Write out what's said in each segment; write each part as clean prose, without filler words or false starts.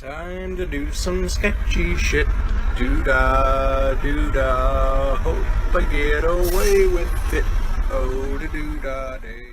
Time to do some sketchy shit. Doo-dah, doo-dah. Hope I get away with it. Oh, da doo-dah day.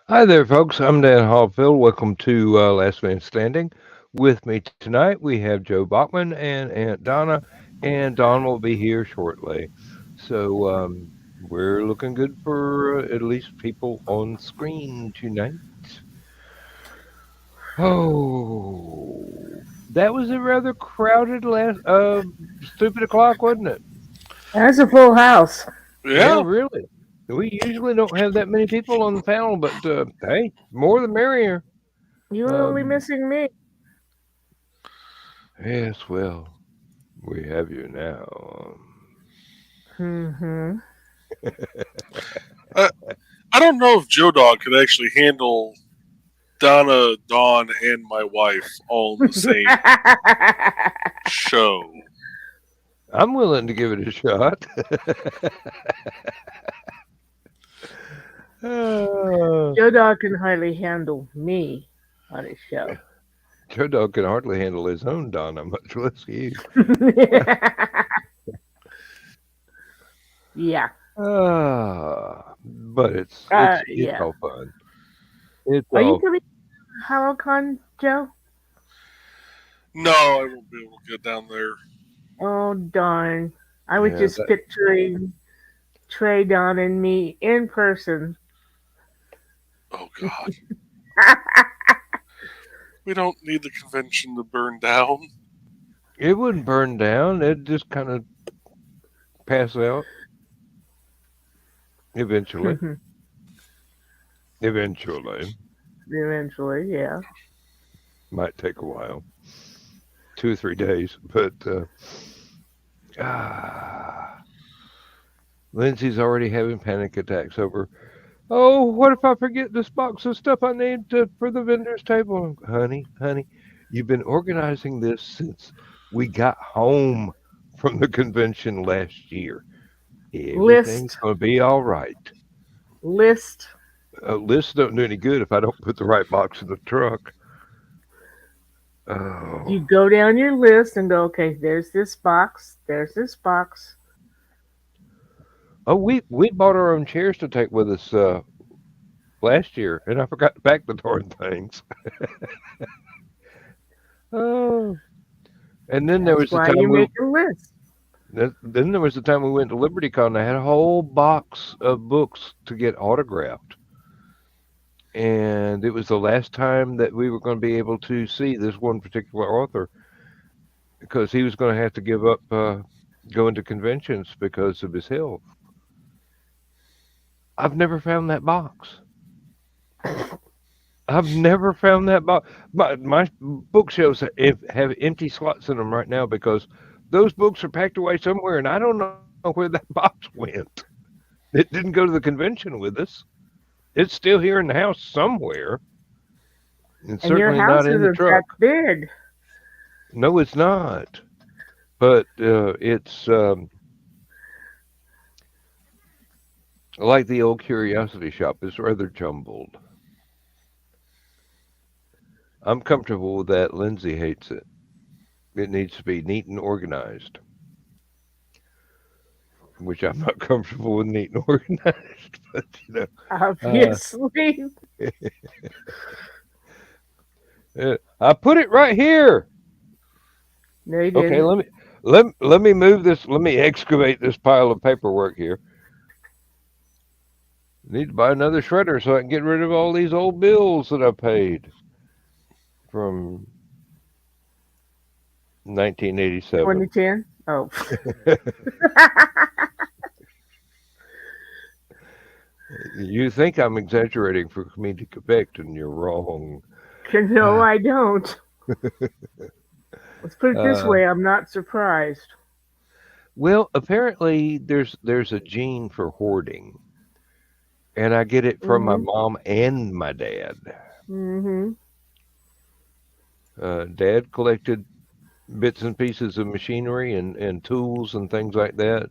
Hi there, folks. I'm Dan Hollifield. Welcome to Last Man Standing. With me tonight, we have Joe Bachman and Aunt Donna, and Don will be here shortly. So we're looking good for at least people on screen tonight. Oh, that was a rather crowded last stupid o'clock, wasn't it? That's a full house. Yeah, really. We usually don't have that many people on the panel, but hey, more the merrier. You're only missing me. Yes, well, we have you now. Mm-hmm. I don't know if Joe Dog could actually handle Donna, Dawn, and my wife all in the same show. I'm willing to give it a shot. Joe Dog can hardly handle me on his show. Joe Dog can hardly handle his own Donna, much less you. Yeah. But it's yeah. all fun. It's Are all you coming to Hallowcon, Joe? No, I won't be able to get down there. Oh, darn. I was Yeah, just picturing Trey, Don, and me in person. Oh, God. We don't need the convention to burn down. It wouldn't burn down. It'd just kind of pass out. Eventually. Eventually, yeah. Might take a while. 2 or 3 days, but Lindsay's already having panic attacks over, oh, what if I forget this box of stuff I need for the vendor's table? Honey, you've been organizing this since we got home from the convention last year. Everything's going to be all right. Lists don't do any good if I don't put the right box in the truck. Oh. You go down your list and go, okay, there's this box, there's this box. Oh, we bought our own chairs to take with us last year, and I forgot to pack the darn things. Oh, And then there That's was the why time you make a list. then there was the time we went to LibertyCon. They had a whole box of books to get autographed, and it was the last time that we were going to be able to see this one particular author because he was going to have to give up going to conventions because of his health. I've never found that box. I've never found that box. My bookshelves have empty slots in them right now because those books are packed away somewhere, and I don't know where that box went. It didn't go to the convention with us. It's still here in the house somewhere, and And your certainly not house in the isn't that truck. big. No, it's not. But it's like the old curiosity shop. It's rather jumbled. I'm comfortable with that. Lindsay hates it. It needs to be neat and organized, which I'm not comfortable with neat and organized. But uh, Obviously. I put it right here. No, you Okay, didn't. let me move this. Let me excavate this pile of paperwork here. Need to buy another shredder so I can get rid of all these old bills that I paid from 1987. 2010. Oh. You think I'm exaggerating for comedic effect, and you're wrong. No, I don't. Let's put it this Uh, way, I'm not surprised. well, apparently there's a gene for hoarding, and I get it from my Mm-hmm. mom and my dad. Mm-hmm. Dad collected bits and pieces of machinery and tools and things like that,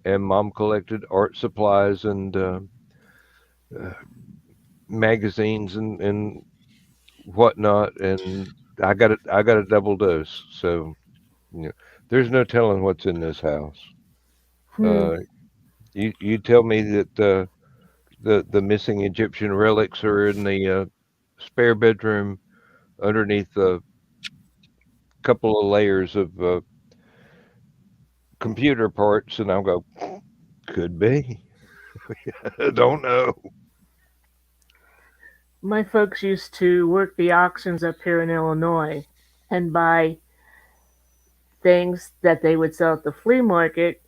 and mom collected art supplies and uh, magazines and whatnot. And I got a double dose, so you know, there's no telling what's in this house. Hmm. Uh, you tell me that the missing Egyptian relics are in the spare bedroom underneath a couple of layers of computer parts, and I'll go, could be. I don't know. My folks used to work the auctions up here in Illinois and buy things that they would sell at the flea market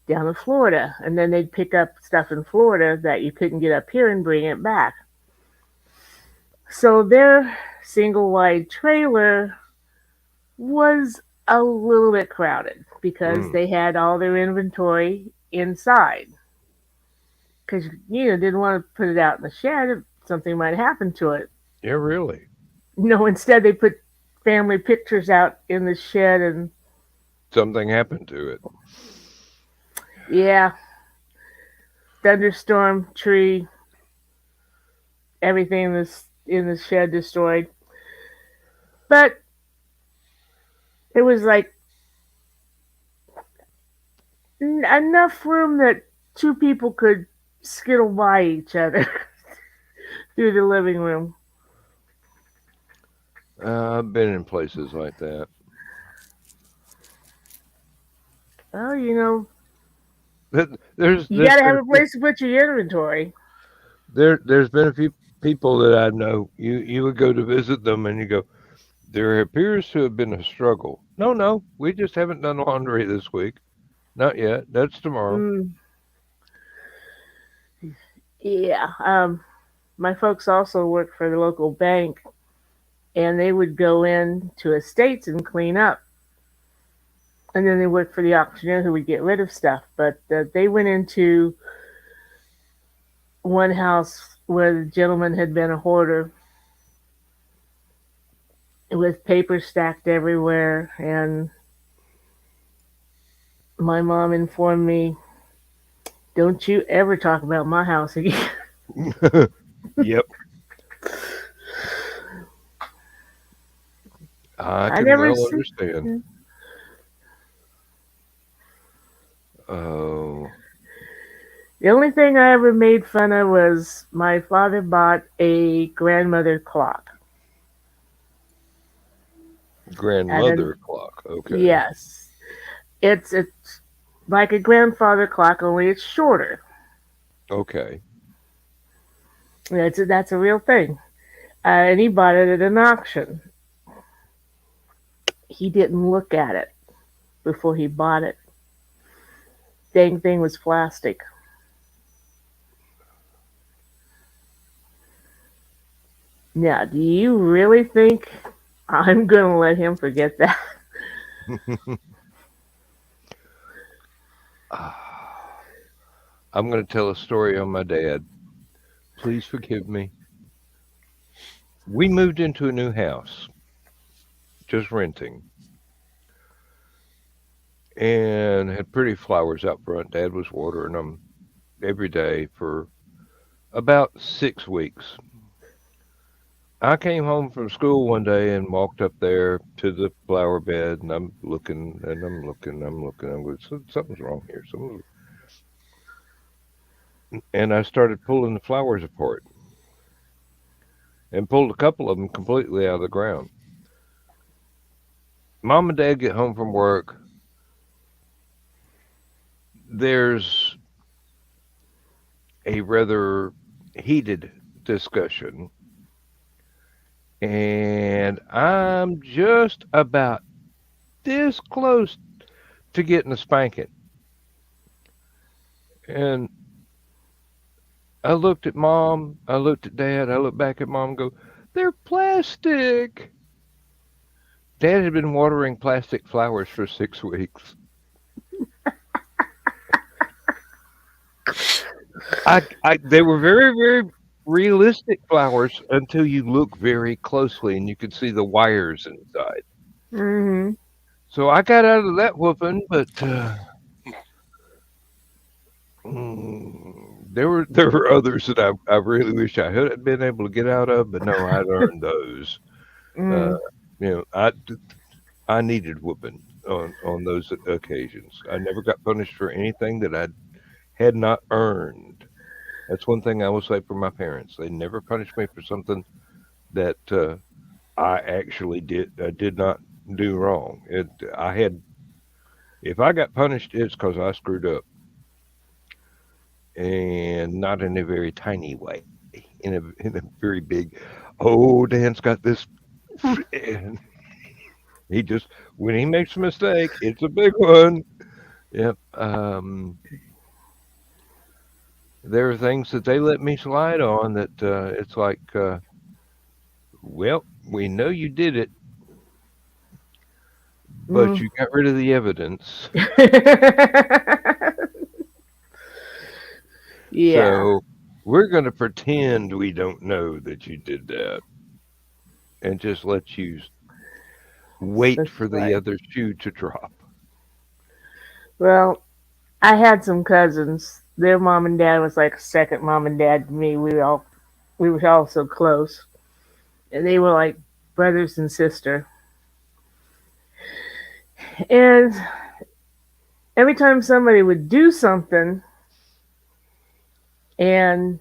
down in Florida. And then they'd pick up stuff in Florida that you couldn't get up here and bring it back. So their single wide trailer was a little bit crowded because Mm, they had all their inventory inside. Because didn't want to put it out in the shed, something might happen to it. yeah, really. No, instead they put family pictures out in the shed, and Something happened to it. yeah, thunderstorm, tree, everything in the shed destroyed. But it was like enough room that two people could skittle by each other through the living room. I've been in places like that. Well, There's you there's got to been have a a few, place to put your inventory. there's been a few people that I know. You would go to visit them, and you go, there appears to have been a struggle. No, no, we just haven't done laundry this week. Not yet. That's tomorrow. Mm, yeah. My folks also worked for the local bank, and they would go in to estates and clean up. And then they worked for the auctioneer who would get rid of stuff. But they went into one house where the gentleman had been a hoarder with papers stacked everywhere. And my mom informed me, don't you ever talk about my house again. Yep, I I can never well see. understand. Oh, The only thing I ever made fun of was my father bought a grandmother clock. And then Grandmother clock. Okay. yes, it's like a grandfather clock, only it's shorter. Okay. That's a real thing. And he bought it at an auction. He didn't look at it before he bought it. Dang thing was plastic. Now, do you really think I'm gonna let him forget that? Ah, I'm going to tell a story on my dad. Please forgive me. We moved into a new house, just renting, and had pretty flowers out front. Dad was watering them every day for about 6 weeks. I came home from school one day and walked up there to the flower bed, and I'm looking and I'm looking, I'm looking. I'm going, something's wrong here. And I started pulling the flowers apart and pulled a couple of them completely out of the ground. Mom and Dad get home from work. There's a rather heated discussion, and I'm just about this close to getting a spanking. And I looked at Mom, I looked at Dad, I looked back at Mom and go, they're plastic. Dad had been watering plastic flowers for 6 weeks. They were very, very realistic flowers until you look very closely and you could see the wires inside. Hmm. So I got out of that whooping, but there were others that I really wish I had been able to get out of, but no, I'd earned those. Uh, Mm. I needed whooping on those occasions. I never got punished for anything that I had not earned. That's one thing I will say for my parents. They never punished me for something that I actually did not do wrong. I had if I got punished, it's because I screwed up, and not in a very tiny way, in a very big. Oh, Dan's got this, and he just when he makes a mistake, it's a big one. Yep. There are things that they let me slide on that it's like, well, we know you did it, but Mm. you got rid of the evidence. Yeah, So we're going to pretend we don't know that you did that and just let you wait that's for the right. other shoe to drop. Well, I had some cousins. Their mom and dad was like a second mom and dad to me. We were all so close, and they were like brothers and sister. And every time somebody would do something, and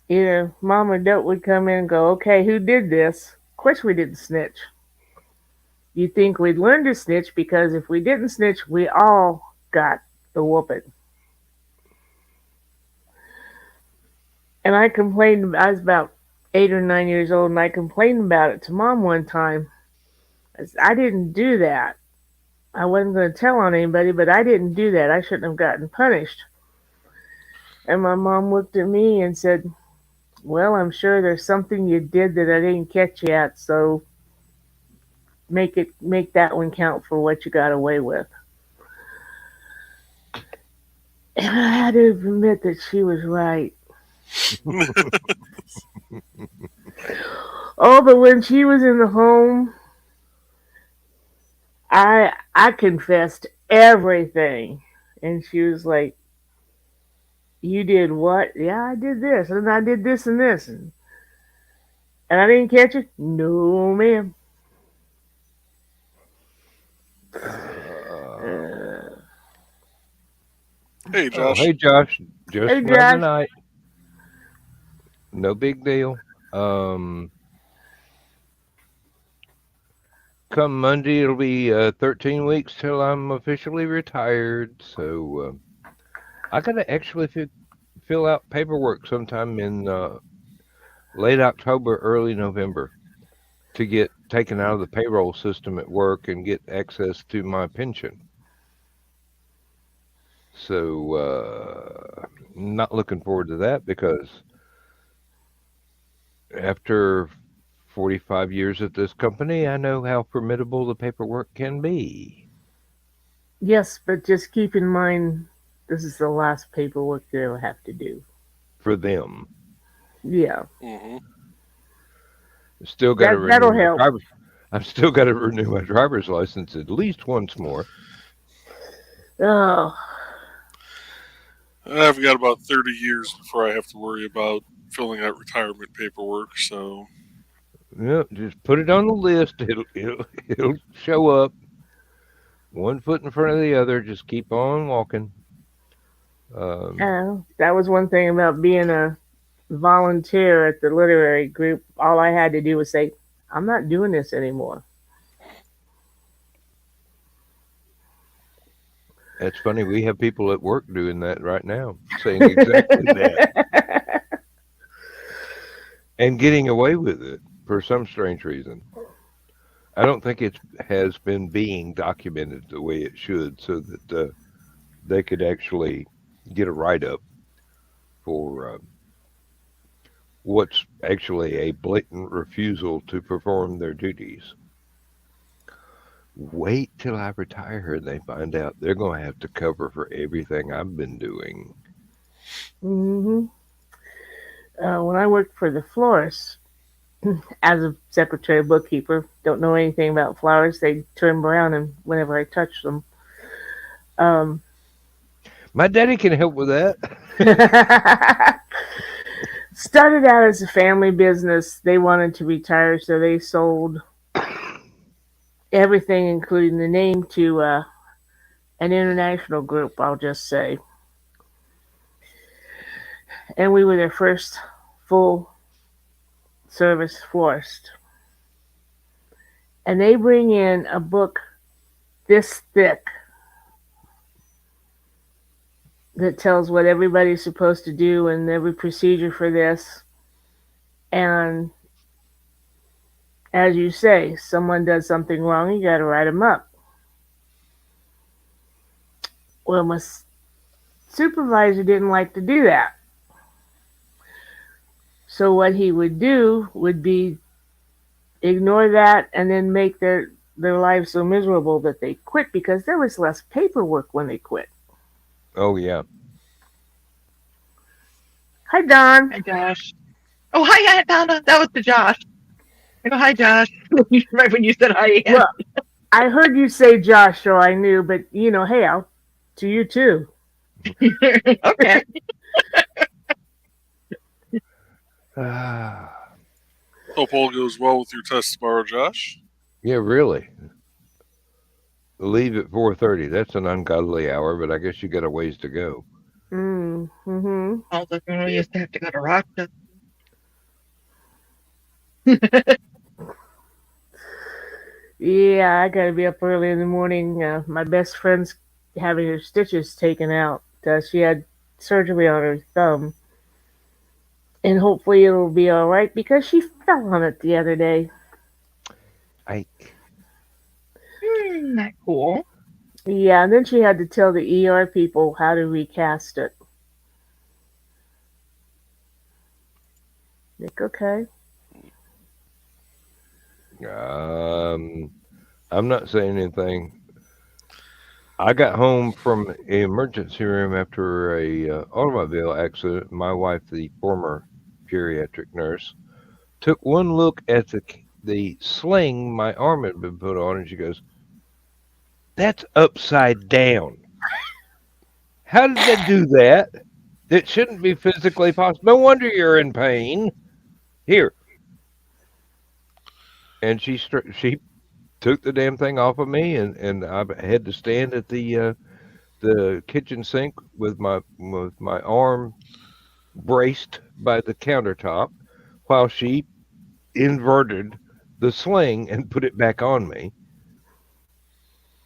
either mom or dad would come in and go, "Okay, who did this?" Of course, we didn't snitch. You'd think we'd learn to snitch because if we didn't snitch, we all got the whooping. And I complained. I was about 8 or 9 years old, and I complained about it to mom one time. I didn't do that. I wasn't going to tell on anybody, but I didn't do that. I shouldn't have gotten punished. And my mom looked at me and said, "Well, I'm sure there's something you did that I didn't catch yet, so make that one count for what you got away with." And I had to admit that she was right. Oh, but when she was in the home, I confessed everything, and she was like, "You did what?" "Yeah, I did this, and I did this and this, and I didn't catch it." "No, ma'am." Uh, Uh, Hey, oh, Josh. hey, Josh. Just hey, another Josh. night. No big deal. Um, come Monday, it'll be 13 weeks till I'm officially retired. So I got to actually fill out paperwork sometime in late October, early November to get taken out of the payroll system at work and get access to my pension. So not looking forward to that because after 45 years at this company, I know how formidable the paperwork can be. Yes, but just keep in mind this is the last paperwork they'll have to do. For them. Yeah. Mm-hmm. Still got to renew That'll my help. driver's. I've still got to renew my driver's license at least once more. Oh, I've got about 30 years before I have to worry about filling out retirement paperwork. So Yeah, just put it on the list. It'll show up. One foot in front of the other. Just keep on walking. that was one thing about being a volunteer at the literary group. All I had to do was say, I'm not doing this anymore. That's funny. We have people at work doing that right now, saying exactly that and getting away with it for some strange reason. I don't think it has been being documented the way it should, so that they could actually get a write up for what's actually a blatant refusal to perform their duties. Wait till I retire and they find out they're going to have to cover for everything I've been doing. hmm when I worked for the florist as a secretary bookkeeper, don't know anything about flowers. They turn brown, and whenever I touch them, My daddy can help with that. started out as a family business. They wanted to retire, so they sold everything, including the name, to an international group, I'll just say. And we were their first full service florist. And they bring in a book this thick that tells what everybody's supposed to do and every procedure for this. And as you say, someone does something wrong, you got to write them up. Well, my supervisor didn't like to do that. So what he would do would be ignore that and then make their lives so miserable that they quit because there was less paperwork when they quit. Oh, yeah. Hi, Don. Hi, Josh. Oh, hi, Donna. That was the Josh. I go, hi, Josh. Right when you said hi. Well, I heard you say Josh, so I knew, but hey, I'll to you too. Okay. hope all goes well with your test tomorrow, Josh. Yeah, really. Leave at 4:30. That's an ungodly hour, but I guess you got a ways to go. Mm-hmm. Sounds like we used to have to go to Rochester. Yeah, I gotta be up early in the morning. My best friend's having her stitches taken out. She had surgery on her thumb. And hopefully it'll be all right because she fell on it the other day. Ike. Not cool. Yeah, and then she had to tell the ER people how to recast it. Like, okay. I'm not saying anything. I got home from an emergency room after a automobile accident. My wife, the former geriatric nurse, took one look at the sling my arm had been put on, and she goes, "That's upside down. How did they do that? It shouldn't be physically possible. No wonder you're in pain. Here." And she took the damn thing off of me, and I had to stand at the kitchen sink with my arm braced by the countertop while she inverted the sling and put it back on me.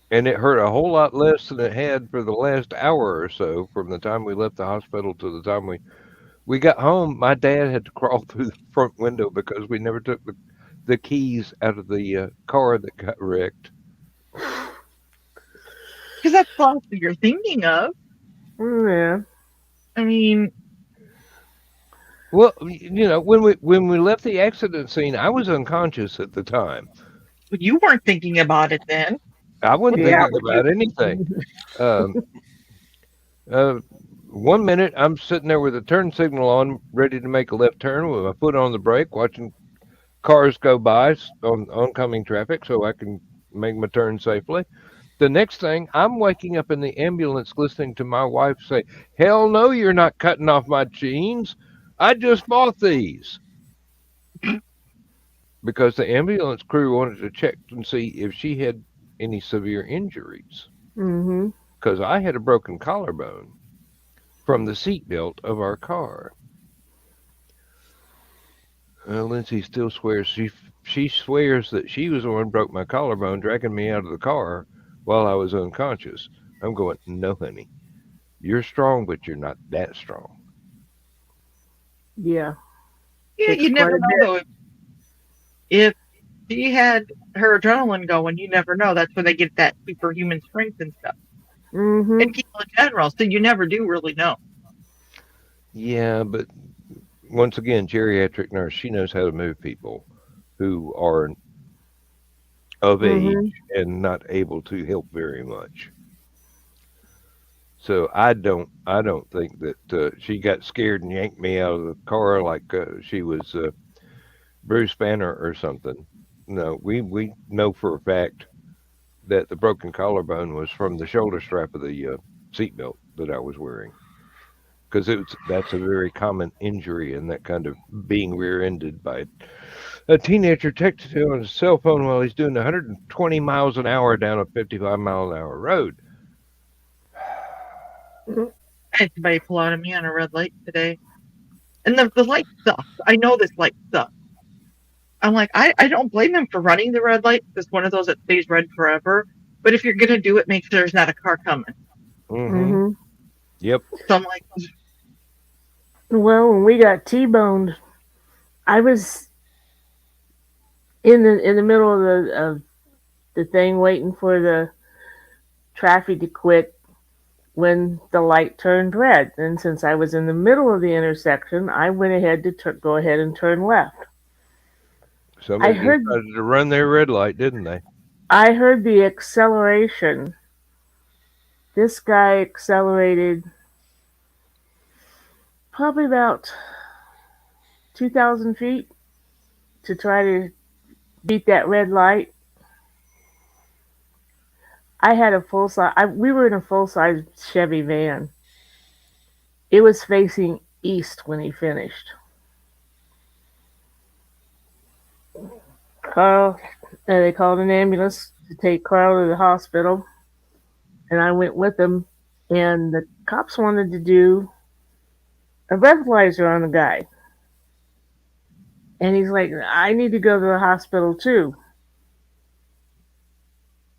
And it hurt a whole lot less than it had for the last hour or so from the time we left the hospital to the time we got home. My dad had to crawl through the front window because we never took the keys out of the car that got wrecked. Because that's the last thing you're thinking of. Yeah. I mean, Well, when we left the accident scene, I was unconscious at the time. you weren't thinking about it then. I wasn't What the Yeah. hell thinking were you? about anything. Um, uh, 1 minute, I'm sitting there with a turn signal on, ready to make a left turn with my foot on the brake, watching cars go by on oncoming traffic so I can make my turn safely. The next thing, I'm waking up in the ambulance listening to my wife say, "Hell no, you're not cutting off my jeans. I just bought these." Because the ambulance crew wanted to check and see if she had any severe injuries. Mhm. Because I had a broken collarbone from the seatbelt of our car. Lindsay still swears she swears that she was the one who broke my collarbone, dragging me out of the car while I was unconscious. I'm going, no, honey, you're strong, but you're not that strong. Yeah. Yeah, Takes you quite never a know bit. though. If she had her adrenaline going, you never know. That's where they get that superhuman strength and stuff. Mhm. And people in general, so you never do really know. Yeah, but once again, geriatric nurse, she knows how to move people who are of age Mhm. and not able to help very much. So I don't think that she got scared and yanked me out of the car like she was Bruce Banner or something. No, we know for a fact that the broken collarbone was from the shoulder strap of the seatbelt that I was wearing, because that's a very common injury and that kind of being rear-ended by a teenager texting on his cell phone while he's doing 120 miles an hour down a 55-mile-an-hour road. Mhm. I had somebody pull out of me on a red light today. And the light sucks. I know this light sucks. I'm like, I don't blame him for running the red light. It's one of those that stays red forever. But if you're going to do it, make sure there's not a car coming. Mm-hmm. Mhm. Yep. So I'm like, Well, when we got T-boned, I was in the middle of the thing waiting for the traffic to quit when the light turned red. And since I was in the middle of the intersection, I went ahead to go ahead and turn left. I Somebody heard decided to run their red light, didn't they? I heard the acceleration. This guy accelerated probably about 2,000 feet to try to beat that red light. I had a full size. We were in a full size Chevy van. It was facing east when he finished. Carl, they called an ambulance to take Carl to the hospital, and I went with them. And the cops wanted to do a breathalyzer on the guy, and he's like, "I need to go to the hospital too."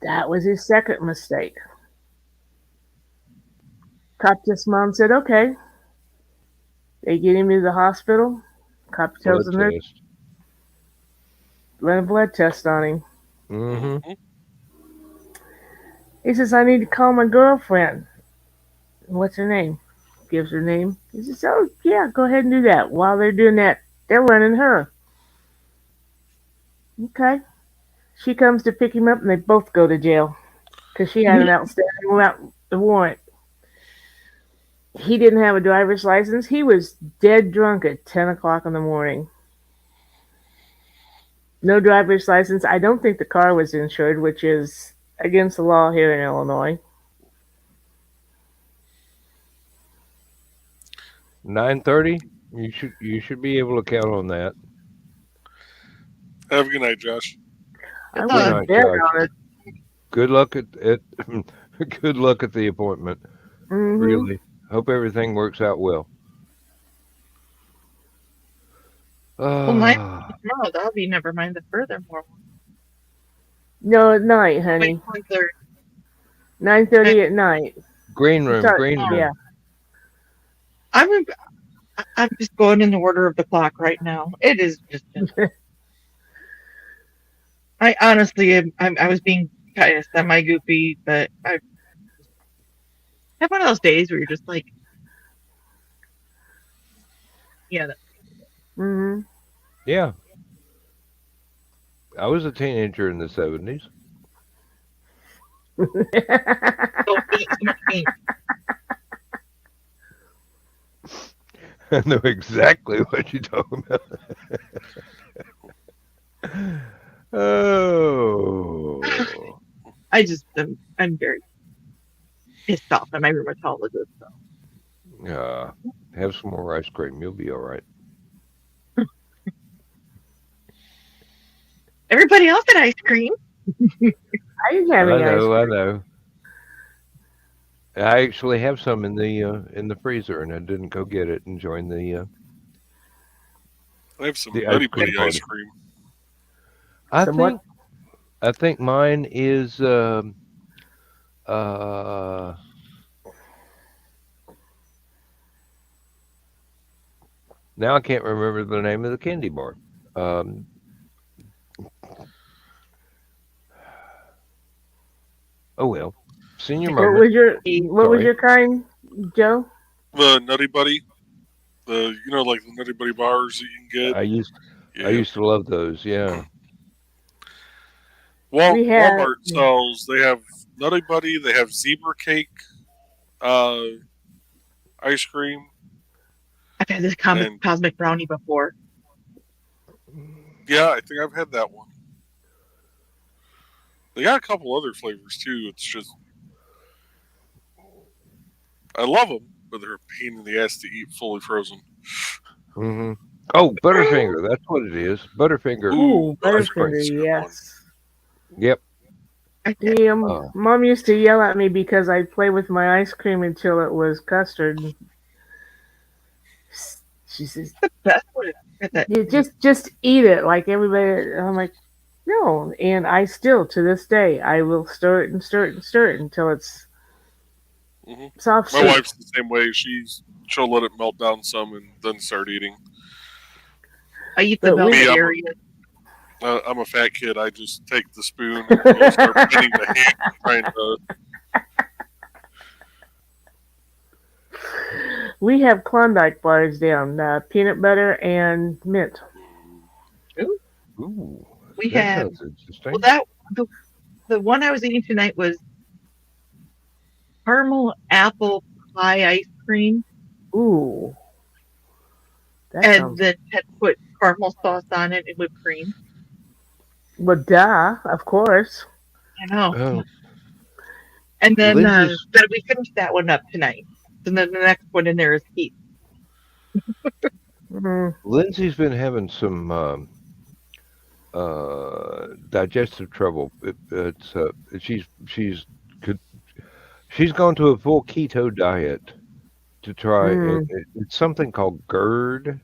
That was his second mistake. Cop just mom said, "Okay." They get him to the hospital. Cop tells Blood the nurse, test. "Run a blood test on him." Mm-hmm. He says, "I need to call my girlfriend." "What's her name?" Gives her name. He says, "Oh, yeah, go ahead and do that." While they're doing that, they're running her. Okay. She comes to pick him up, and they both go to jail because she had an outstanding warrant. He didn't have a driver's license. He was dead drunk at 10 o'clock in the morning. No driver's license. I don't think the car was insured, which is against the law here in Illinois. 9:30. You should be able to count on that. Have a good night, Josh. I Good went to night, bed Josh. on it. Good luck at good luck at the appointment. Mm-hmm. Really. Hope everything works out well. well, night Ah, tomorrow. That'll be never mind the furthermore. No, at night, Wait, honey. 1:30. 9:30 at night. Green room, Start- green room. Yeah. I'm just going in the order of the clock right now. It is just. I honestly I was being kind of semi goofy, but I have one of those days where you're just like, yeah, hmm Yeah. I was a teenager in the 70s. so much pain. I know exactly what you're talking about. Oh. I just I'm very pissed off at my rheumatologist. So. Have some more ice cream. You'll be all right. Everybody else had ice cream. I didn't have any ice I cream. know. I actually have some in the freezer, and I didn't go get it and join I have some the ice Nutty cream Buddy ice party. cream. Somewhat. I think mine is now I can't remember the name of the candy bar. Um, oh well, senior What moment. was your What was Sorry. your kind, Joe? The Nutty Buddy, like the Nutty Buddy bars that you can I used get. I Yeah. used to love those. Yeah. We had Walmart sells. They have Nutty Buddy. They have zebra cake ice cream. I've had this And- cosmic brownie before. Yeah, I think I've had that one. They got a couple other flavors too. It's just I love them, but they're a pain in the ass to eat fully frozen. hmm Oh, Butterfinger. That's what it is. Butterfinger. Ooh, ice cream. Butterfinger, is a good yes. Yep. Mom used to yell at me because I'd play with my ice cream until it was custard. She says, That's what it. "You just eat it like everybody." I'm like, "No," and I still to this day I will stir it and stir it and stir it until it's Mhm. soft. My soup. wife's the same way. She'll let it melt down some and then start eating. I eat the But we- velvet Me, area. I'm a fat kid. I just take the spoon and start bending the hand, trying to. We have Klondike bars down, peanut butter and mint. Ooh. We That had sounds interesting. well the one I was eating tonight was caramel apple pie ice cream, Ooh, that and sounds. then had put caramel sauce on it and whipped cream. Well, duh, of course. I know. Oh, And then Lindsay's- but we finished that one up tonight. And then the next one in there is Keith. Mm, Lindsay's been having some digestive trouble. She's gone to a full keto diet to try. It's something called GERD,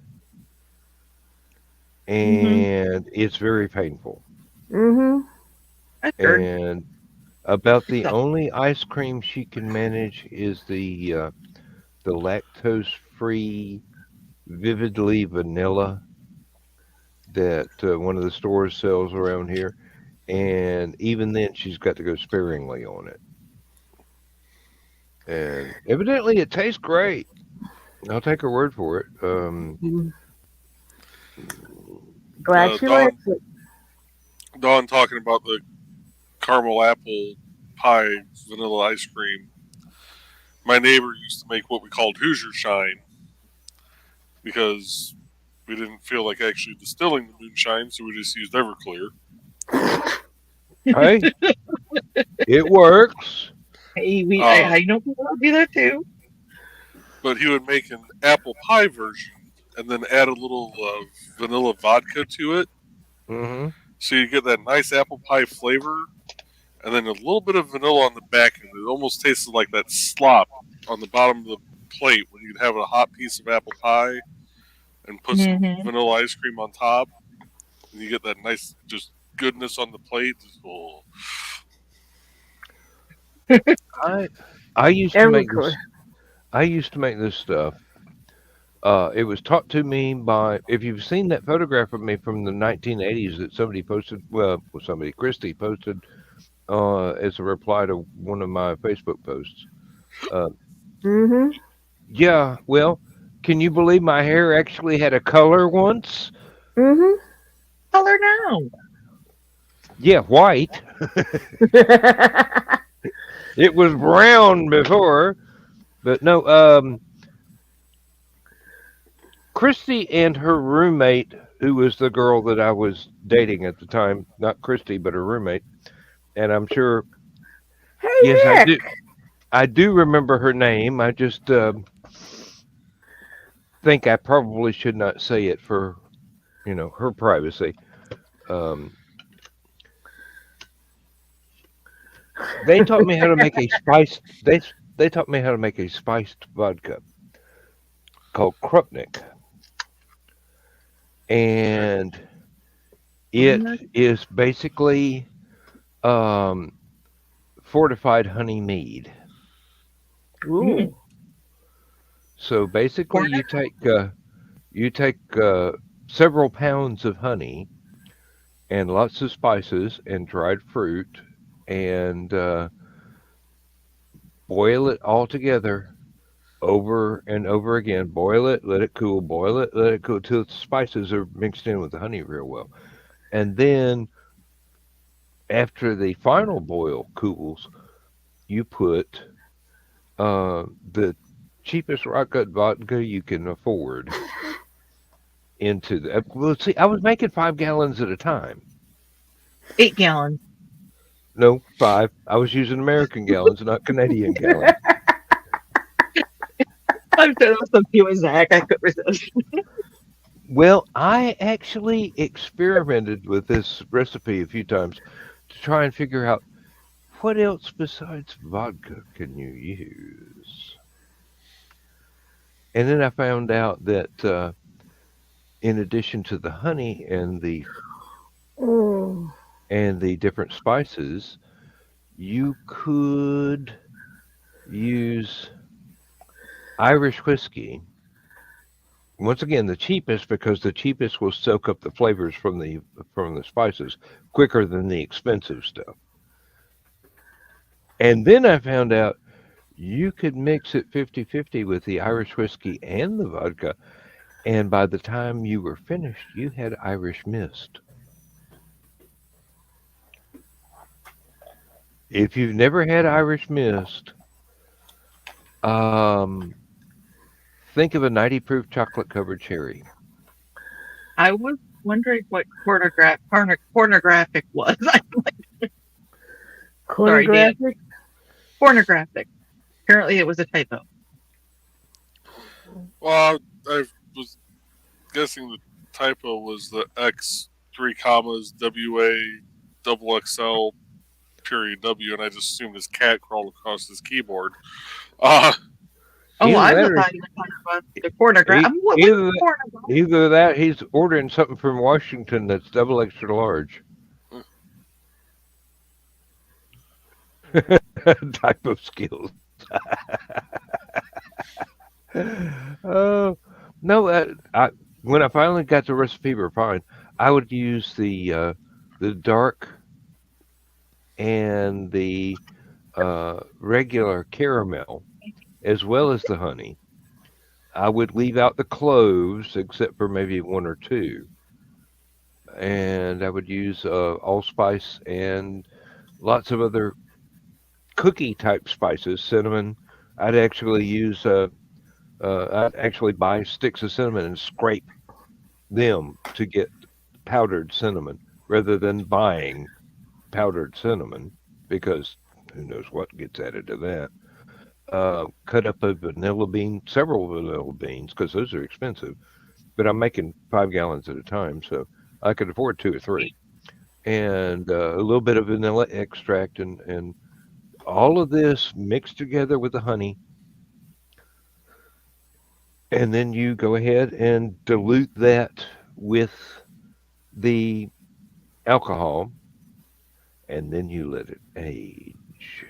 and it's very painful. mm-hmm. That's good. And about the So- only ice cream she can manage is the lactose-free, vividly vanilla that one of the stores sells around here. And even then, she's got to go sparingly on it. And evidently, it tastes great. I'll take her word for it. Glad she Dawn- likes it. Dawn talking about the caramel apple pie vanilla ice cream. My neighbor used to make what we called Hoosier Shine because we didn't feel like actually distilling the moonshine, so we just used Everclear. Hey, it works. Hey, I know people do that too. But he would make an apple pie version and then add a little vanilla vodka to it. Mm-hmm. So you get that nice apple pie flavor and then a little bit of vanilla on the back end. It almost tasted like that slop on the bottom of the plate when you'd have a hot piece of apple pie and put some vanilla ice cream on top. And you get that nice just goodness on the plate. I I used to make Evercore. this. I used to make this stuff. It was taught to me by. If you've seen that photograph of me from the 1980s that somebody posted, somebody Christy posted as a reply to one of my Facebook posts. Uh, Mm-hmm. yeah, well, can you believe my hair actually had a color once? Mm-hmm. Color now. Yeah, white. It was brown before, but no. Christy and her roommate, who was the girl that I was dating at the time, not Christy, but her roommate, and I'm sure, Hey, yes, I Nick. do. I do remember her name. I just think I probably should not say it for her privacy. Um, they taught me how to make a spiced. They taught me how to make a spiced vodka called Krupnik, Okay. and I'm it not- is basically um, fortified honey mead. mm, Ooh. So basically, corn- you take several pounds of honey and lots of spices and dried fruit and boil it all together over and over again. Boil it, let it cool, boil it, let it cool till the spices are mixed in with the honey real well. And then after the final boil cools, you put the cheapest rock gut vodka you can afford into the. Well, see, I was making 5 gallons at a time. 8 gallons. No, five. I was using American gallons, not Canadian gallons. I'm sure there was some few Zach I could resist. Well, I actually experimented with this recipe a few times to try and figure out what else besides vodka can you use. And then I found out that in addition to the honey Mm. and the different spices, you could use Irish whiskey. Once again, the cheapest because the cheapest will soak up the flavors from the spices quicker than the expensive stuff. And then I found out you could mix it 50-50 with the Irish whiskey and the vodka, and by the time you were finished, you had Irish mist. If you've never had Irish mist, um, think of a 90 proof chocolate covered cherry. I was wondering what pornographic was. Sorry, Dan. Pornographic? Pornographic. Apparently, it was a typo. Well, I was guessing the typo was the X three commas WA double XL period W, and I just assumed his cat crawled across his keyboard. Uh, Oh, Either I that was or thought you were talking about the pornograph. e- What's either pornograph? either that he's ordering something from Washington that's double extra large. Type of skills. Oh no! When I finally got the recipe refined, I would use the dark and the regular caramel as well as the honey. I would leave out the cloves except for maybe one or two, and I would use allspice and lots of other cookie type spices, cinnamon. I'd actually use I'd actually buy sticks of cinnamon and scrape them to get powdered cinnamon rather than buying powdered cinnamon because who knows what gets added to that. Cut up a vanilla bean, several vanilla beans because those are expensive, but I'm making 5 gallons at a time, so I could afford two or three, and a little bit of vanilla extract and all of this mixed together with the honey, and then you go ahead and dilute that with the alcohol, and then you let it age.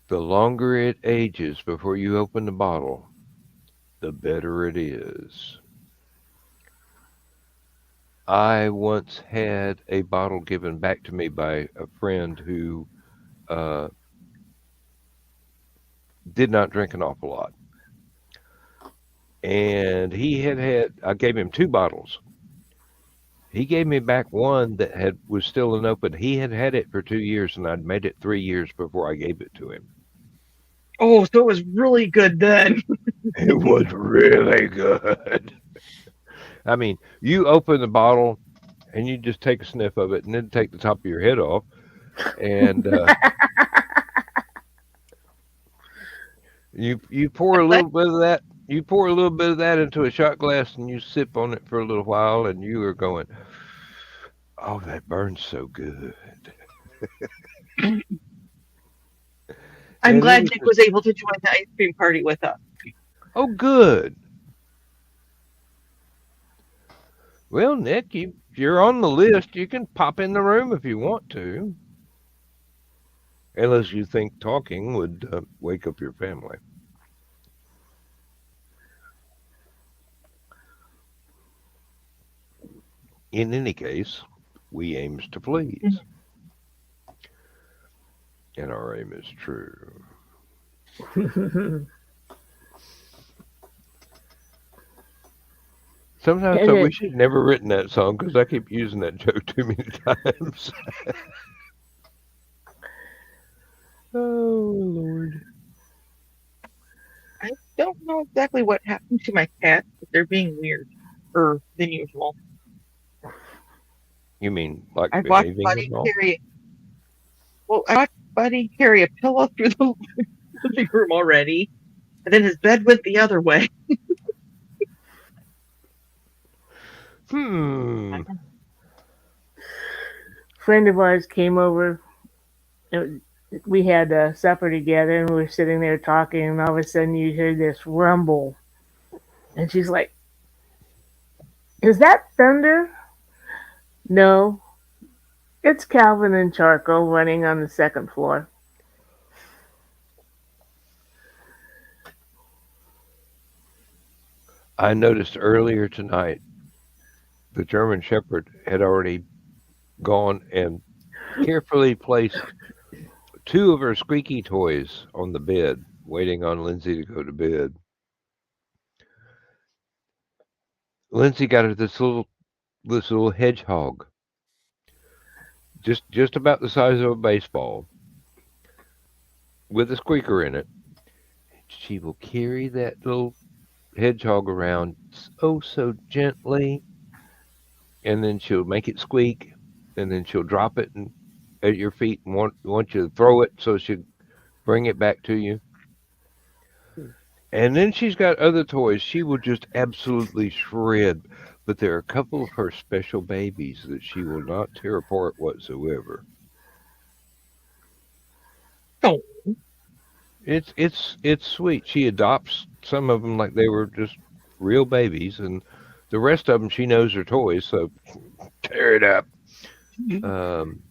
The longer it ages before you open the bottle, the better it is. I once had a bottle given back to me by a friend who uh, did not drink an awful lot. And I gave him two bottles. He gave me back one that was still unopened. He had had it for 2 years, and I'd made it 3 years before I gave it to him. Oh, so it was really good then. It was really good. I mean, you open the bottle and you just take a sniff of it, and then take the top of your head off, and you pour a I'm glad. little bit of that. You pour a little bit of that into a shot glass, and you sip on it for a little while, and you are going, "Oh, that burns so good." I'm And it glad was Nick just, was able to join the ice cream party with us. oh, good. Well, Nick, you're on the list. You can pop in the room if you want to, unless you think talking would wake up your family. In any case, we aims to please, and our aim is true. Sometimes I And it, wish I'd never written that song because I keep using that joke too many times. Oh, Lord. I don't know exactly what happened to my cats, but they're being weirder than usual. You mean like I watched behaving Buddy and all? carry. Well, I watched Buddy carry a pillow through the living room already, and then his bed went the other way. Hmm. friend of ours came over. And we had supper together, and we were sitting there talking, and all of a sudden you hear this rumble, and she's like, "Is that thunder?" No, it's Calvin and Charcoal running on the second floor. I noticed earlier tonight the German Shepherd had already gone and carefully placed two of her squeaky toys on the bed, waiting on Lindsay to go to bed. Lindsay got her this little hedgehog, just about the size of a baseball, with a squeaker in it. She will carry that little hedgehog around oh so gently, and then she'll make it squeak, and then she'll drop it at your feet and want you to throw it so she'll bring it back to you. And then she's got other toys she will just absolutely shred. But there are a couple of her special babies that she will not tear apart whatsoever. Oh, It's sweet. She adopts some of them like they were just real babies, and the rest of them she knows are toys. So tear it up. Um,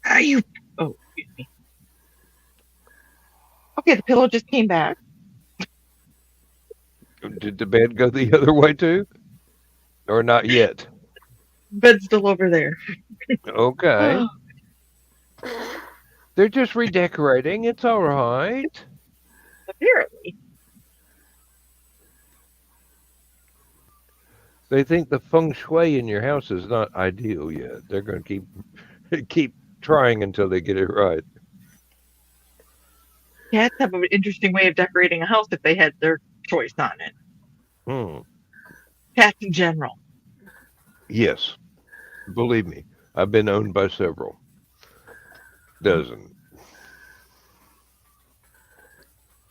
are you? Oh, excuse me. Okay, the pillow just came back. did the bed go the other way too, or not yet? Bed's still over there. Okay, they're just redecorating. It's all right. Apparently. They think the feng shui in your house is not ideal yet. They're going to keep trying until they get it right. Cats have an interesting way of decorating a house if they had their choice on it. Hmm. Cats in general. Yes, believe me, I've been owned by several dozen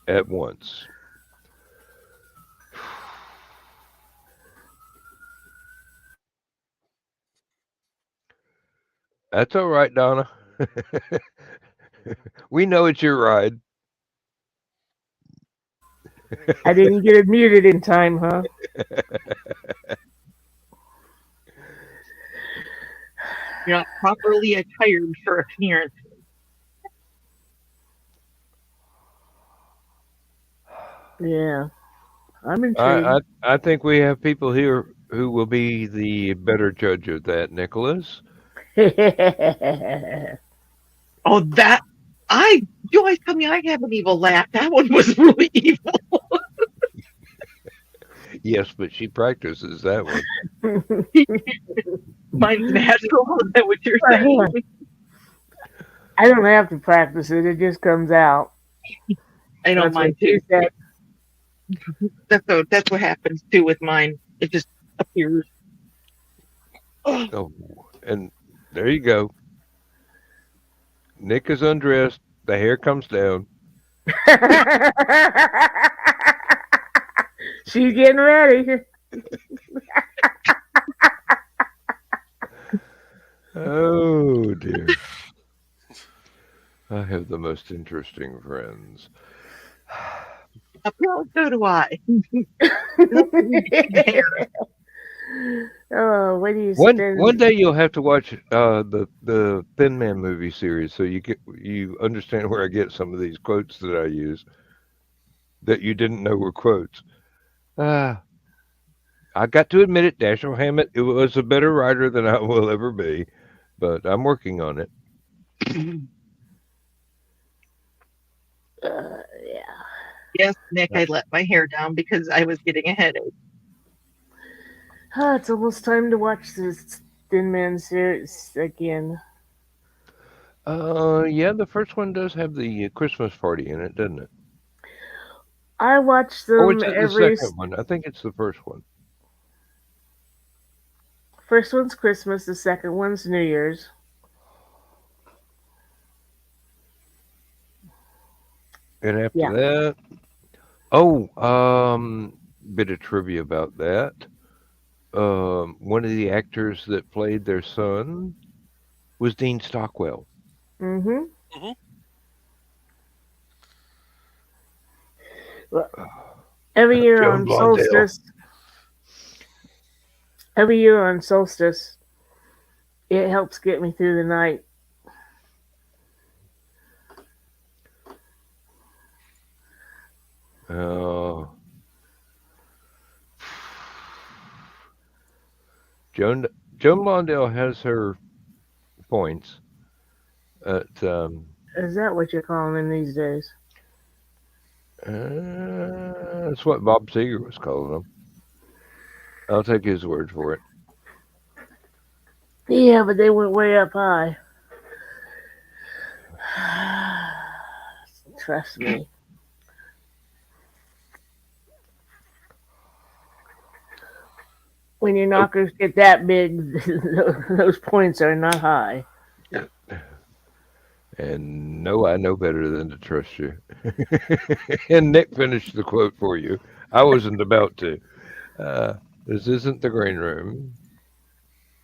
at once. That's all right, Donna. We know it's your ride. I didn't get it muted in time, huh? You're not properly attired for appearance. Yeah, I'm I, intrigued. I think we have people here who will be the better judge of that, Nicholas. Oh, that you always tell me I have an evil laugh. That one was really evil. Yes, but she practices that one. Mine's natural. Is that what you're saying? I don't have to practice it; it just comes out. I know That's what mine she too. said. That's what happens too with mine. It just appears. Oh, Oh, and there you go. Nick is undressed. The hair comes down. She's getting ready. Oh dear. I have the most interesting friends. apparently so do I. Hair. Oh, what do you One spend? day you'll have to watch the Thin Man movie series so you understand where I get some of these quotes that I use that you didn't know were quotes. Ah, I got to admit it, Dashiell Hammett it was a better writer than I will ever be, but I'm working on it. Yeah. Yes, Nick, I let my hair down because I was getting a headache. It's almost time to watch this Thin Man series again. Yeah, the first one does have the Christmas party in it, doesn't it? I watch Or them is it the every. second one? I think it's the first one. First one's Christmas, the second one's New Year's. And after Yeah. that, oh, bit of trivia about that. One of the actors that played their son was Dean Stockwell. Mm-hmm. Hmm. Well, every year Joan on Blondell. solstice, every year on solstice, it helps get me through the night. Uh, Joan Joan Blondell has her points. At, Is that what you're calling them these days? that's what Bob Seger was calling them. I'll take his word for it. Yeah, but they went way up high. Trust me. When your Nope. knockers get that big, those points are not high. And no, I know better than to trust you. And Nick finished the quote for you. I wasn't about to. Uh, this isn't the green room,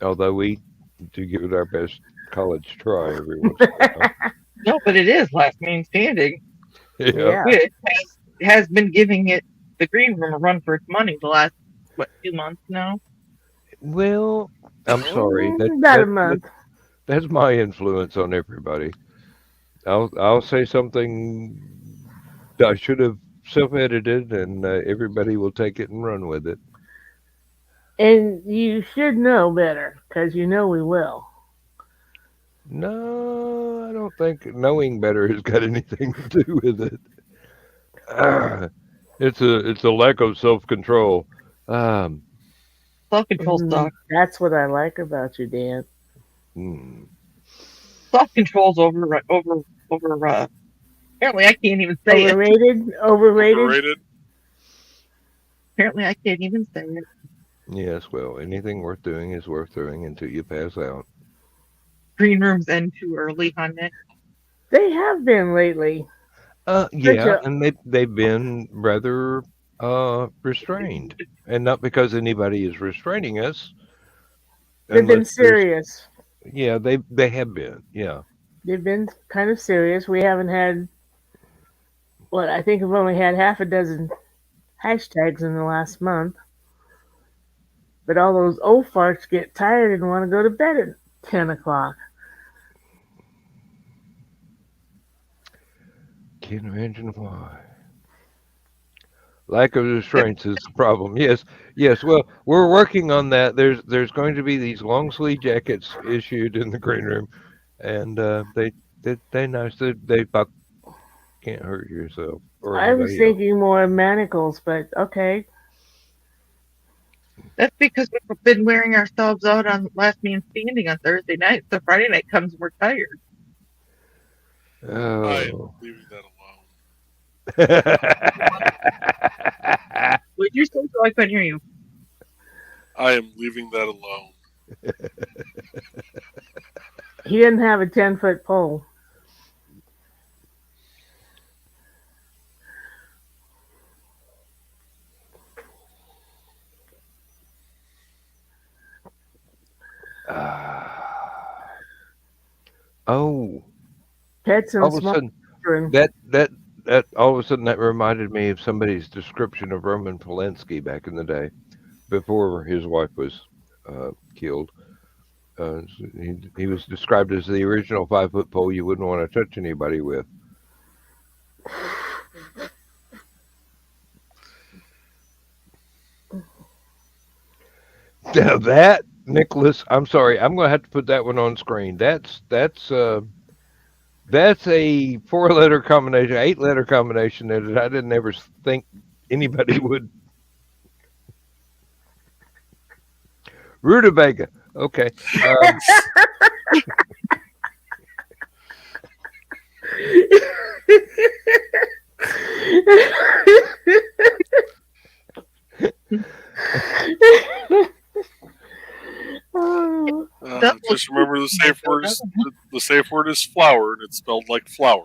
although we do give it our best college try every once in a while. No, but it is last man standing. Yeah. Yeah. Which has been giving it the green room a run for its money the last 2 months now. Well, I'm sorry. About a month. That's my influence on everybody. I'll say something I should have self-edited, and everybody will take it and run with it. And you should know better, because you know we will. No, I don't think knowing better has got anything to do with it. It's a lack of self-control. Um, Self-control sucks. That's what I like about you, Dan. hmm. Self-control's over. Apparently, I can't even say it. Overrated? Overrated? Overrated. Apparently, I can't even say it. Yes, well, anything worth doing is worth doing until you pass out. Green rooms end too early, huh, Nick? They have been lately. Yeah, and they've been rather restrained, and not because anybody is restraining us. They've been Unless there's, serious. yeah, they have been, yeah. They've been kind of serious. We haven't had, what, I think we've only had half a dozen hashtags in the last month. But all those old farts get tired and want to go to bed at 10 o'clock. Can't imagine why. Lack of restraints is the problem. Yes, yes. Well, we're working on that. There's going to be these long sleeve jackets issued in the green room, and they nice. They about can't hurt yourself or I was anybody else. thinking more manacles, but okay. That's because we've been wearing ourselves out on Last Man Standing on Thursday night. So Friday night comes, we're tired. I am Oh. leaving that alone. Would you say so? I couldn't hear you. I am leaving that alone. He didn't have a 10-foot pole. Oh, Pets and all of a small sudden children. that all of a sudden that reminded me of somebody's description of Roman Polanski back in the day before his wife was killed. He was described as the original 5 foot pole you wouldn't want to touch anybody with. Now that Nicholas, I'm sorry, I'm going to have to put that one on screen. That's a 4 letter combination, 8 letter combination that I didn't ever think anybody would. Rutabaga. Okay. Oh. Just remember the safe word is the safe word is flower, and it's spelled like flower.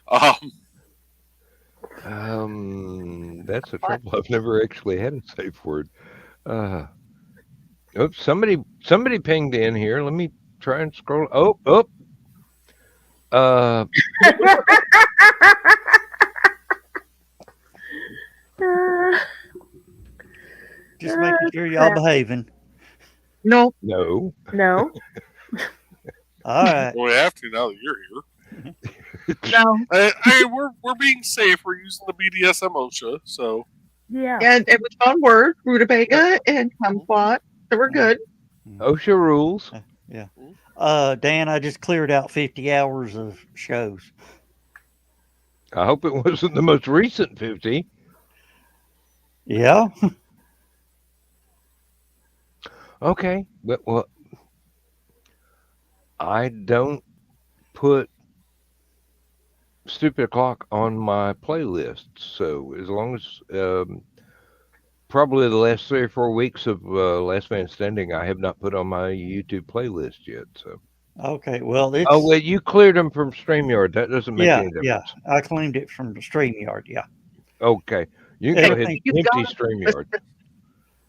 That's the trouble. I've never actually had a safe word. Oops, somebody pinged in here. Let me try and scroll. Oh. Just making sure y'all behaving. No. No. No. All right. Well, we have to now that you're here. No. We're being safe. We're using the BDSM OSHA, so Yeah. And it was one word, rutabaga and kumquat. So we're good. OSHA rules. Yeah. Dan, I just cleared out 50 hours of shows. I hope it wasn't the most recent 50. Yeah. Okay. Well, I don't put Stupid O'Clock on my playlist. So as long as probably the last 3 or 4 weeks of Last Man Standing, I have not put on my YouTube playlist yet. So. Okay. Well, it's. Oh, well, you cleared them from StreamYard. That doesn't make any Yeah. difference. I claimed it from the StreamYard. Yeah. Okay. You can go ahead Everything. and empty got StreamYard.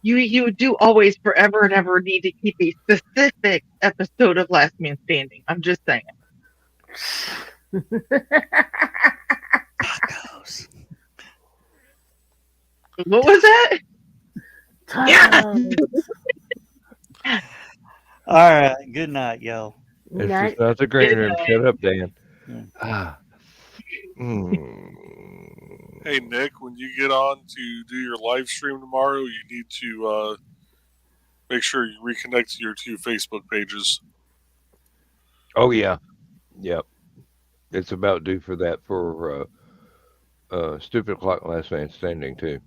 You do always forever and ever need to keep a specific episode of Last Man Standing. I'm just saying. Tacos. What was that? Tacos. All right. Good night, y'all. It's Night. just not the green Good room. night. Shut up, Dan. Yeah. hey Nick, when you get on to do your live stream tomorrow, you need to make sure you reconnect to your 2 Facebook pages. Oh, yeah. Yep. It's about due for that for Stupid Clock Last Man Standing, too.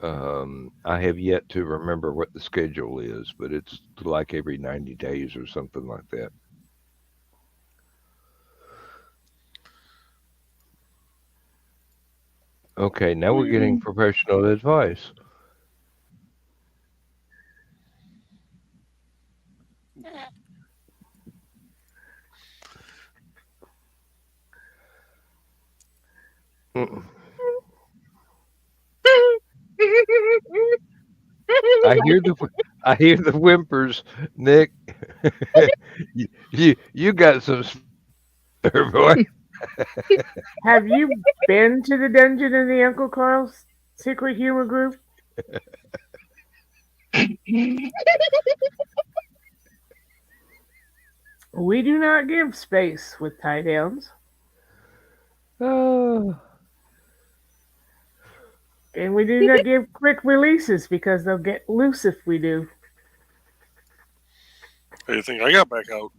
I have yet to remember what the schedule is, but it's like every 90 days or something like that. Okay, now we're getting professional advice. Mm. I hear the whimpers, Nick. you got some spare, boy. Have you been to the dungeon in the Uncle Carl's secret humor group? We do not give space with tie downs. Oh. And we do not give quick releases because they'll get loose if we do. How do you think I got back out?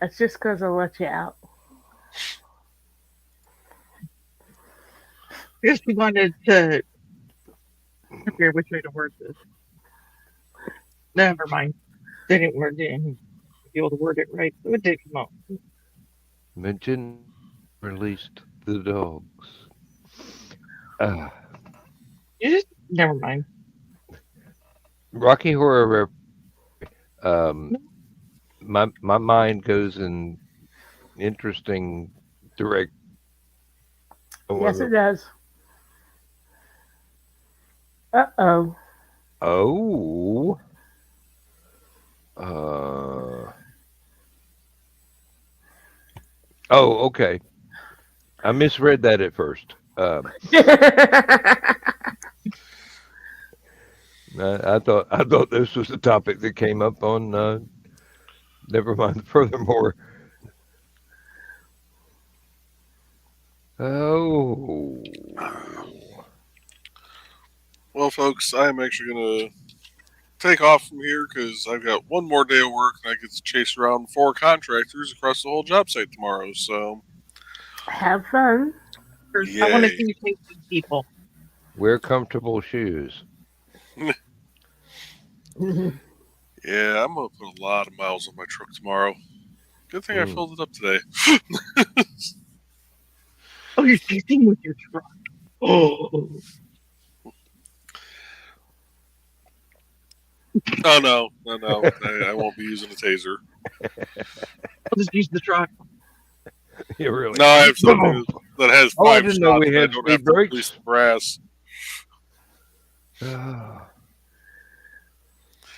That's just because I'll let you out. Because we wanted to. I forget which way to word this. Never mind. Didn't word it. Be able to word it right. It did come out. Mention released the dogs. Uh, You just never mind. Rocky Horror. My mind goes in interesting direct. Yes, it does. Uh-oh. Oh. Oh, okay. I misread that at first. I thought this was a topic that came up on. Never mind. Furthermore. Oh. Well, folks, I'm actually going to take off from here because I've got one more day of work and I get to chase around 4 contractors across the whole job site tomorrow. So Have fun. I want to Yay. see you chasing people. Wear comfortable shoes. yeah, I'm going to put a lot of miles on my truck tomorrow. Good thing I filled it up today. Oh, you're chasing with your truck. Oh. Oh, no. I won't be using a taser. I'll just use the truck. Yeah, really. No, I have something that has 5 I didn't know stops. we I had don't speed have to brakes. release the brass.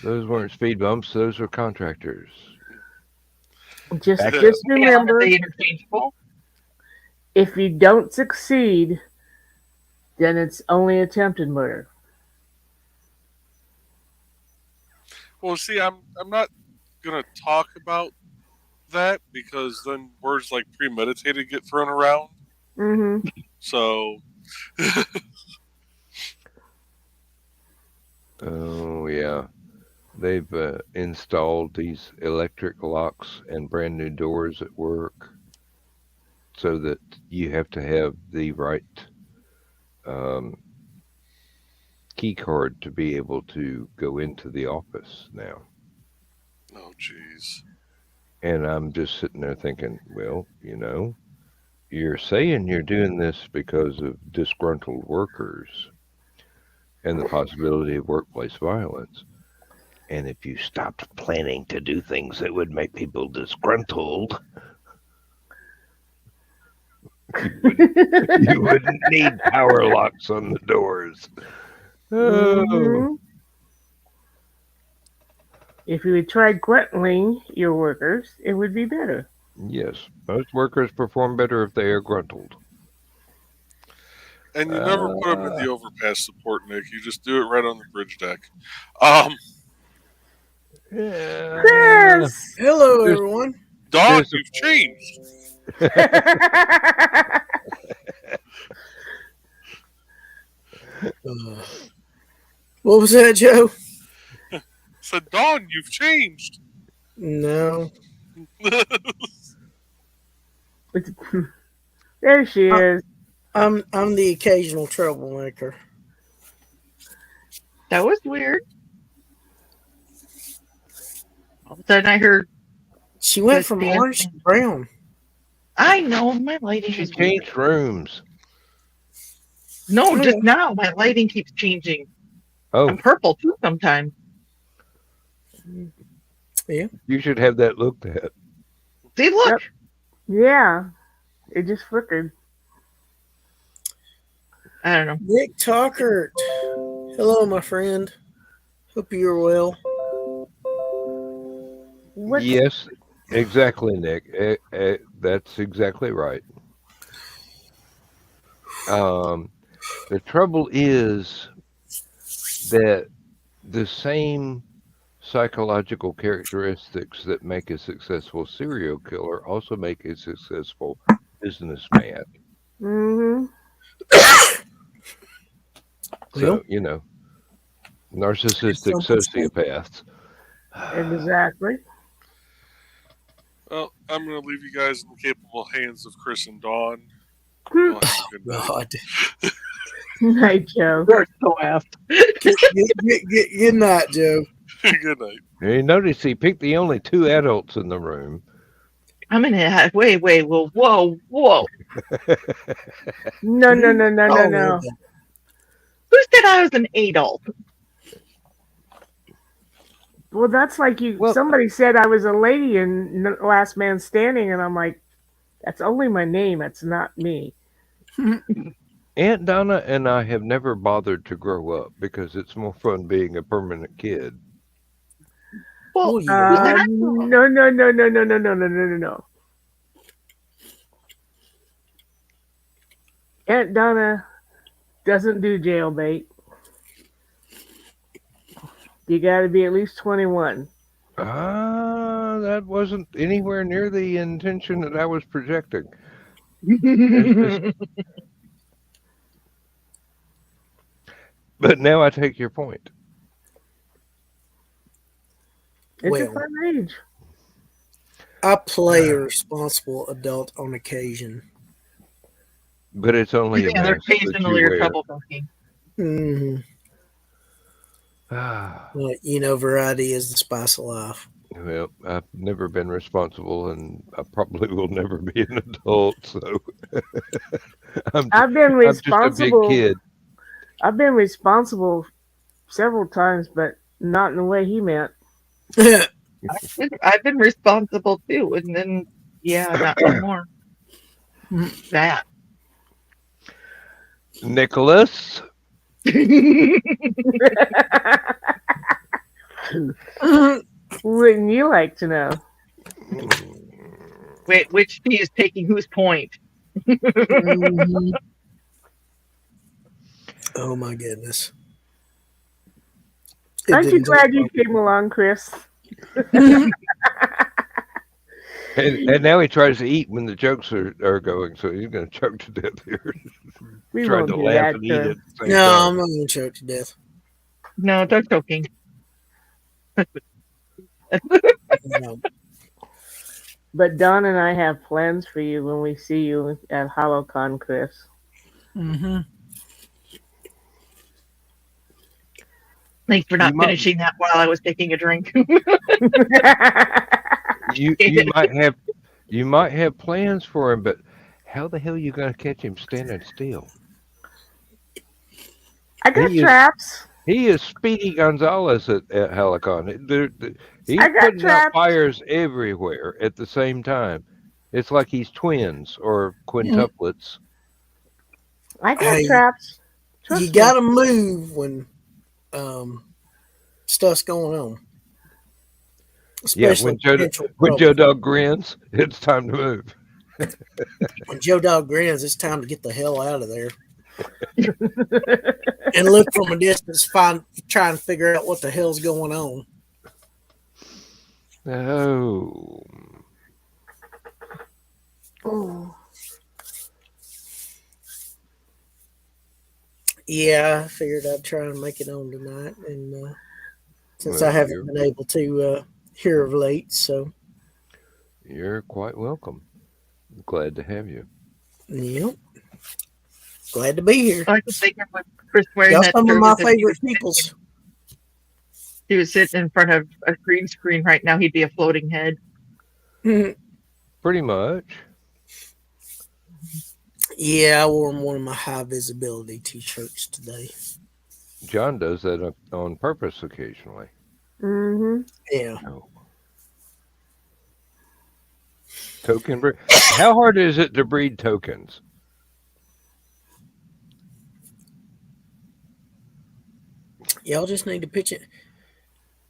Those weren't speed bumps. Those were contractors. Just Back remember, Are they interchangeable? if you don't succeed, then it's only attempted murder. Well, see, I'm not going to talk about that because then words like premeditated get thrown around. Mm-hmm. So, Oh, yeah. They've installed these electric locks and brand new doors at work so that you have to have the right key card to be able to go into the office now. oh, jeez. And I'm just sitting there thinking, well, you're saying you're doing this because of disgruntled workers and the possibility of workplace violence. And if you stopped planning to do things that would make people disgruntled, you wouldn't need power locks on the doors. Oh. Mm-hmm. If you had tried gruntling your workers, it would be better. Yes, most workers perform better if they are gruntled. And you never put them in the overpass support, Nick. You just do it right on the bridge deck. Chris! Hello, everyone. Dog, you've changed. What was that, Joe? Said, Dawn, you've changed. No. There she is. I'm the occasional troublemaker. That was weird. All of a sudden I heard. She went from orange to brown. I know, my lighting She is changed weird. rooms. No, just now. My lighting keeps changing. Oh, I'm purple too sometimes. Yeah. you should have that looked at. See, look. Yep. Yeah. It just flickered. I don't know. Nick Talkert. Hello, my friend. Hope you're well. What? Yes, exactly, Nick. That's exactly right. The trouble is that the same psychological characteristics that make a successful serial killer also make a successful businessman. Mm-hmm. So, you know, narcissistic sociopaths. Exactly. Well, I'm going to leave you guys in the capable hands of Chris and Dawn. Y'all have a good night. God. Night, Joe. We're so aft. Good night, Joe. Good night. You notice he picked the only two adults in the room. I'm in it. Wait, well, whoa. No. Who said I was an adult? Well, that's like you. Well- Somebody said I was a lady in Last Man Standing, and I'm like, that's only my name. That's not me. Aunt Donna and I have never bothered to grow up because it's more fun being a permanent kid. Well, Oh, yeah. No. Aunt Donna doesn't do jailbait. You got to be at least 21. That wasn't anywhere near the intention that I was projecting. But now I take your point. It's a Well. fun age. I play a responsible adult on occasion. But it's only a yeah, they're mask that occasionally you your wear. trouble cooking. Mm-hmm. Well, variety is the spice of life. Well, I've never been responsible, and I probably will never be an adult. So I've been I'm just a big responsible. kid. I've been responsible several times, but not in the way he meant. I've been responsible too, and then not anymore. That. Nicholas, Wouldn't you like to know? Wait, which P is taking whose point? Mhm. Oh my goodness. It Aren't you didn't glad take you came along, Chris? long. and now he tries to eat when the jokes are going, so he's going to choke to death here. We Trying won't to do laugh that and to eat him. at the same No, time. I'm not going to choke to death. No, they're joking. No. But Don and I have plans for you when we see you at Hallowcon, Chris. Mm-hmm. Thanks for not You might- finishing that while I was taking a drink. You might have plans for him, but how the hell are you going to catch him standing still? I got He is- traps. He is Speedy Gonzalez at Hallowcon. He's I got putting out traps. fires everywhere at the same time. It's like he's twins or quintuplets. I got Hey, traps. Trust You me. got to move when stuff's going on. Yeah, Especially potential when trouble. Joe Dog grins, it's time to move. When Joe Dog grins, it's time to get the hell out of there. And look from a distance, try and figure out what the hell's going on. Oh. Oh. Yeah, I figured I'd try and make it on tonight, and since Well, I haven't been able to hear of late, so You're quite welcome. Glad to have you. yep. Glad to be here. I was thinking with Chris wearing Y'all that some of shirt my as if he favorite was peoples. sitting- He was sitting in front of a green screen right now. He'd be a floating head. Pretty much. Yeah, I wore one of my high visibility t-shirts today. John does that on purpose occasionally. Mm-hmm. Yeah. Oh. Token breed. How hard is it to breed tokens? Y'all just need to pitch it.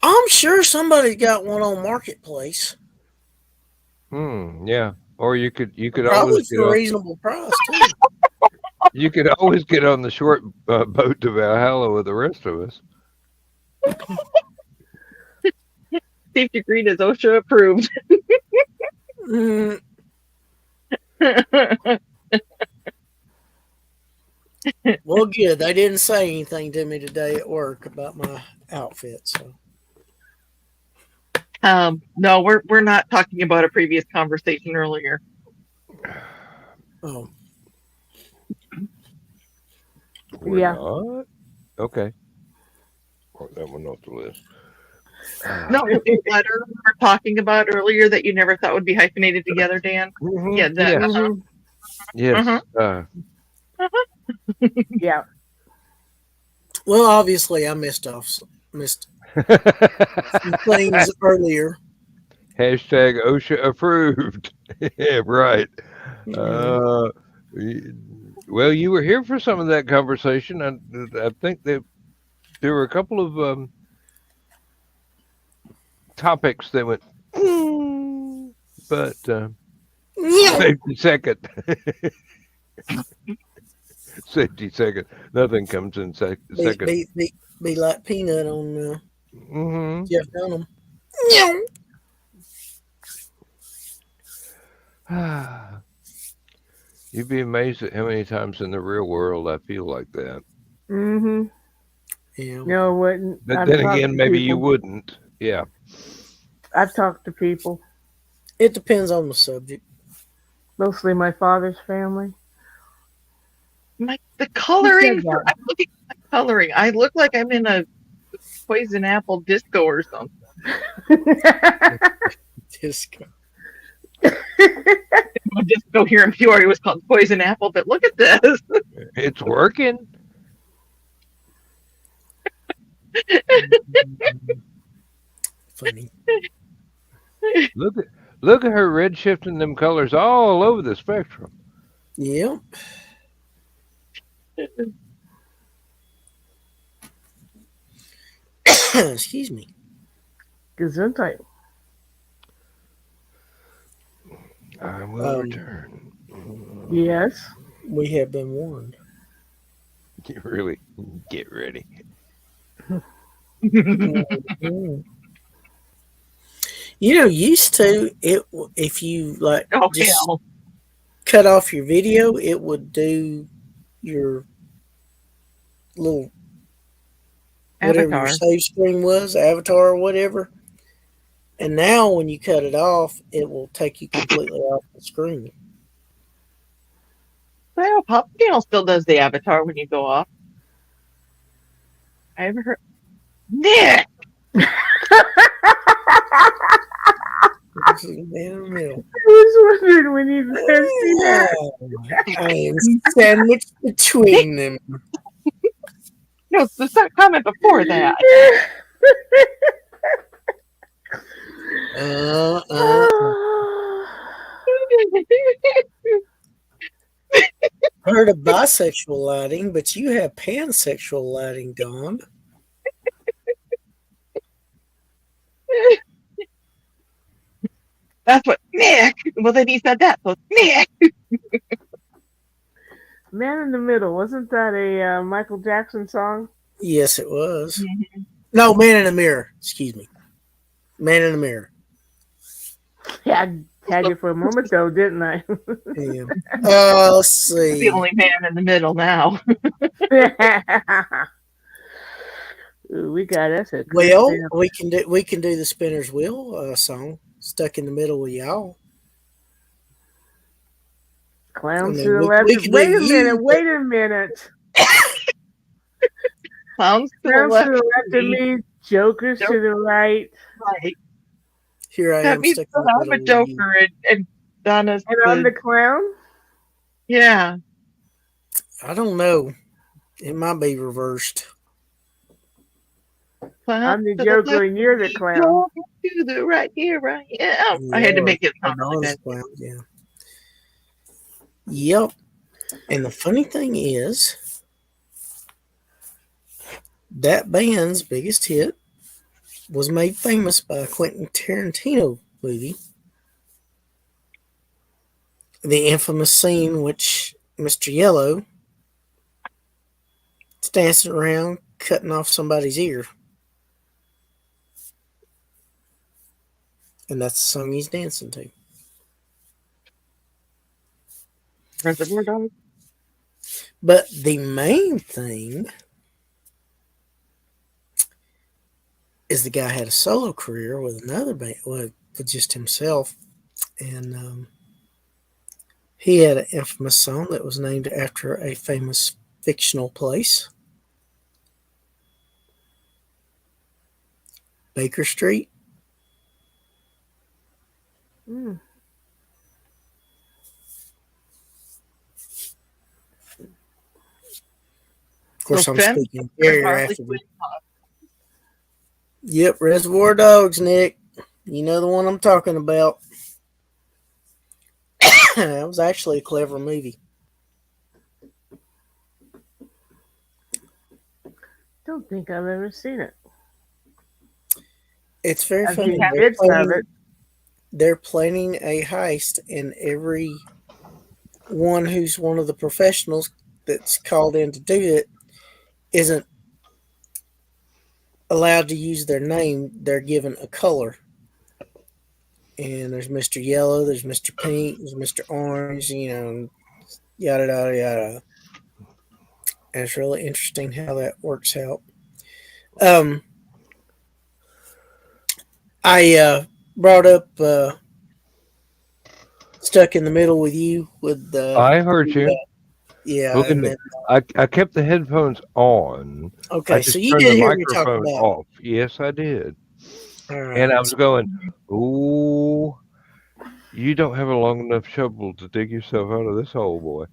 I'm sure somebody's got one on Marketplace. Yeah. Or you could Probably always get for a on, reasonable price too. you could always get on the short boat to Valhalla with the rest of us. Safety Green is OSHA approved. Mm, Well, good. They didn't say anything to me today at work about my outfit. So, No, we're not talking about a previous conversation earlier. oh, We're Yeah. not? Okay. Mark that one off the list. No, the letter we were talking about earlier that you never thought would be hyphenated together, Dan. Mhm, Yeah, that. yes. Mhm. Yes. Yeah. well, obviously, I missed some things earlier. Hashtag OSHA approved. Yeah, right. Mhm. Well, you were here for some of that conversation. I think that there were a couple of topics that went, but Yeah. safety second. Safety second. Nothing comes in second. Be like Peanut on Hmm. Jeff Dunham. You'd be amazed at how many times in the real world I feel like that. Mhm. Yeah. No, it wouldn't. But I've then talked again, to maybe you people. wouldn't. Yeah. I've talked to people, It depends on the subject. mostly my father's family. The coloring. Who said I'm looking at the coloring. I look like I'm in a poison apple disco or something. that? Disco. A disco here in Peoria was called Poison Apple, but look at this. It's working. Funny. Look at her red shifting them colors all over the spectrum. Yep. Excuse me. Gesundheit. I will return. Yes. We have been warned. You really get ready. Mhm. You know, used to it if you like Oh, just hell. cut off your video, it would do your little whatever your Avatar. save screen was, avatar or whatever. And now when you cut it off, it will take you completely off the screen. Well, Pop Channel still does the avatar when you go off. I ever heard. Nick! This is man in the middle. I was wondering when you'd see that. I am sandwiched between them. No, the comment before that. Heard of bisexual lighting, but you have pansexual lighting, Dawn. That's what Nick. Well, then he said that. So Nick. Man in the Middle. Wasn't that a Michael Jackson song? Yes, it was. No, Man in the Mirror. Excuse me. Man in the Mirror. Yeah, I had you for a moment though, didn't I? Yeah. Let's see. The only man in the middle now. Ooh, we got us a Well, good we can do the Spinner's Wheel song. Stuck in the middle with y'all. Clowns I to mean, the we left. can Wait do a you, minute. but- Wait a minute. Clowns to the Clowns left. to the left of me. Jokers to the right. Right. Here I That am means stuck that in the I'm a middle with you. Joker and Donna's And I'm the clown. yeah. I don't know. It might be reversed. I'm the Joker and you're the clown. To the right, here I am. I had to make it sound like that. Clown, yeah. Yep. And the funny thing is, that band's biggest hit was made famous by a Quentin Tarantino movie. The infamous scene which Mr. Yellow is dancing around cutting off somebody's ear. And that's the song he's dancing to. Reservoir Dogs. But the main thing is the guy had a solo career with another band, with just himself, and he had an infamous song that was named after a famous fictional place, Baker Street. Mm. Of course, So I'm Fem speaking very Harley rapidly. Quinn. Yep, Reservoir Dogs, Nick. You know the one I'm talking about. That was actually a clever movie. Don't think I've ever seen it. It's very I've funny. seen bits of it. They're planning a heist, and every one who's one of the professionals that's called in to do it isn't allowed to use their name. They're given a color. And there's Mr. Yellow, there's Mr. Pink, there's Mr. Orange, yada, yada, yada. And it's really interesting how that works out. I brought up Stuck in the Middle with You with I heard you. yeah, Believe and me, then I kept the headphones on. I okay, so just you turned did the hear me talk microphone about off. Yes, I did. all right. And I was going, ooh, you don't have a long enough shovel to dig yourself out of this hole, boy.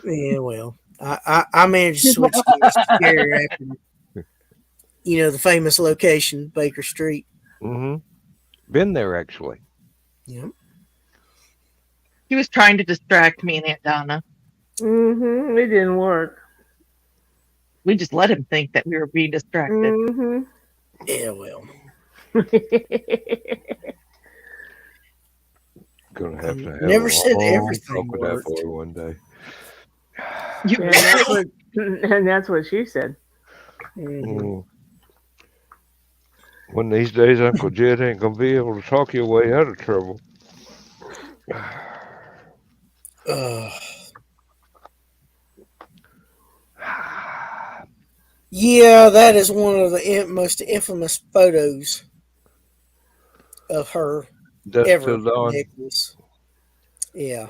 Yeah, well, I managed to switch gears to scary after the famous location, Baker Street. Mm-hmm. Been there, actually. Yep. He was trying to distract me and Aunt Donna. Mm-hmm. It didn't work. We just let him think that we were being distracted. Mm-hmm. Yeah, well, Gonna have to have never a said long everything talk with that worked. boy one day. You and that's what she said. Mm-hmm. Mm. One of these days, Uncle Jed ain't gonna be able to talk your way out of trouble. Yeah, that is one of the most infamous photos of her Dusk ever. till dawn. Nicholas. Yeah,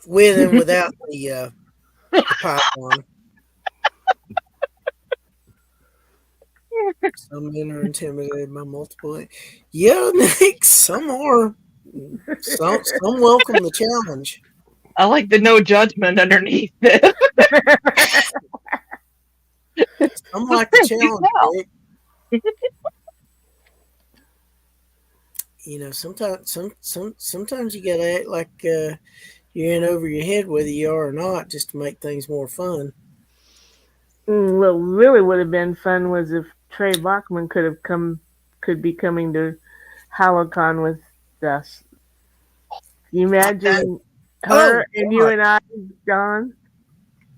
with and without the pipeline. Some men are intimidated by multiple. Yeah, Nick. Some are. Some welcome the challenge. I like the no judgment underneath it. Some like the challenge, Nick. Sometimes you gotta act like you're in over your head, whether you are or not, just to make things more fun. What really would have been fun was if Trey Bachman could be coming to Hallowcon with us. Can you imagine her and you God. and I, John?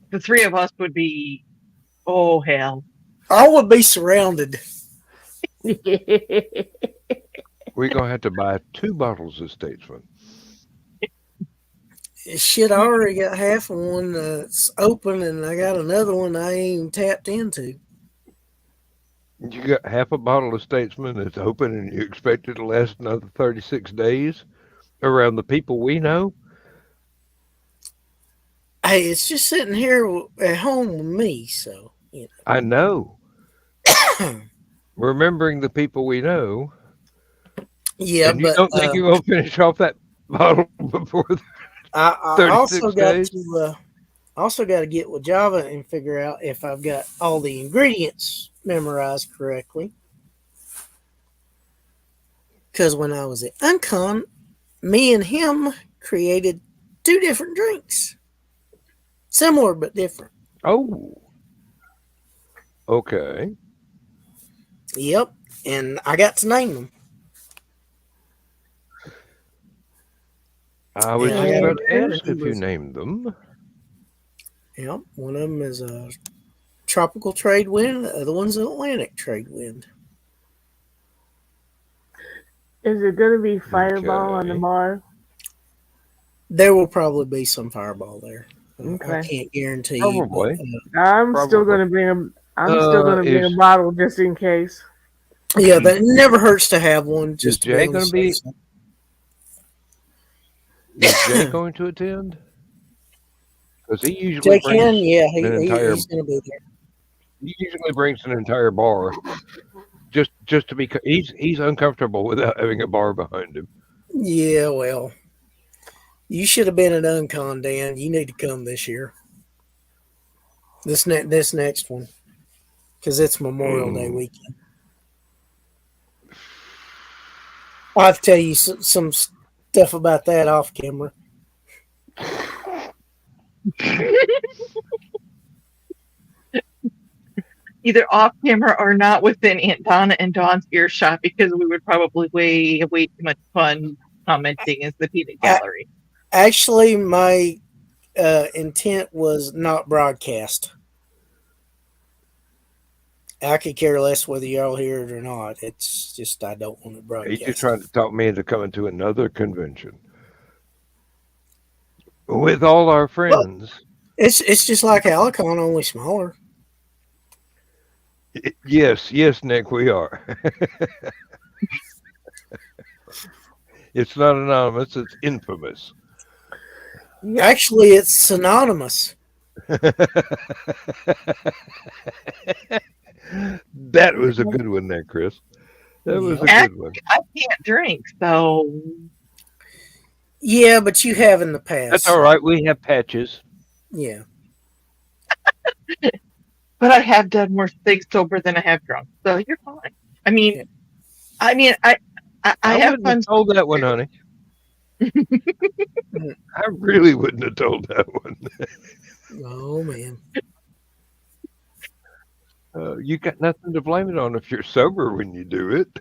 The three of us would be, oh hell. I would be surrounded. We're gonna have to buy 2 bottles of Statesman. Shit, I already got half of one that's open, and I got another one I ain't even tapped into. You got half a bottle of Statesman that's open, and you expect it to last another 36 days around the people we know? Hey, it's just sitting here at home with me, so I know. Remembering the people we know. Yeah, And you but don't think you're gonna finish off that bottle before I 36 also got days? to get with Java and figure out if I've got all the ingredients memorized correctly. Because when I was at Uncon, me and him created 2 different drinks, similar but different. Oh, okay. Yep, and I got to name them. I was Yeah, just I about got to ask it. if you named them. Yep, one of them is a tropical trade wind. The other one's an Atlantic trade wind. Is it going to be Fireball on the Okay. bar? There will probably be some Fireball there. Okay. I can't guarantee you, but Probably. I'm still Probably. gonna bring a. I'm still gonna bring a Is bottle just in case. yeah, but it never hurts to have one just to be Jay on the going to be? safe side. Is Jay going to attend? Because he usually Jay brings can, yeah, an entire. he's going to be there. He usually brings an entire bar, just to be. He's uncomfortable without having a bar behind him. Yeah, well, you should have been at Uncon, Dan. You need to come this year. This next one, because it's Memorial Day weekend. I'll have to tell you some stuff about that off camera. Either off camera or not within Aunt Donna and Dawn's earshot, because we would probably way too much fun commenting as the peanut gallery. Actually, my intent was not broadcast. I could care less whether y'all hear it or not. It's just I don't want it broadcast. He's just trying to talk me into coming to another convention with all our friends. It's just like Hallowcon, only smaller. Yes, Nick, we are. It's not anonymous; it's infamous. Actually, it's synonymous. That was a good one there, Chris. That was a good one. I can't drink, so Yeah, but you have in the past. That's all right. We have patches. Yeah. but I have done more things sober than I have drunk, so you're fine. I mean, I have wouldn't fun. have told that one, honey. I really wouldn't have told that one. Oh man. You got nothing to blame it on if you're sober when you do it.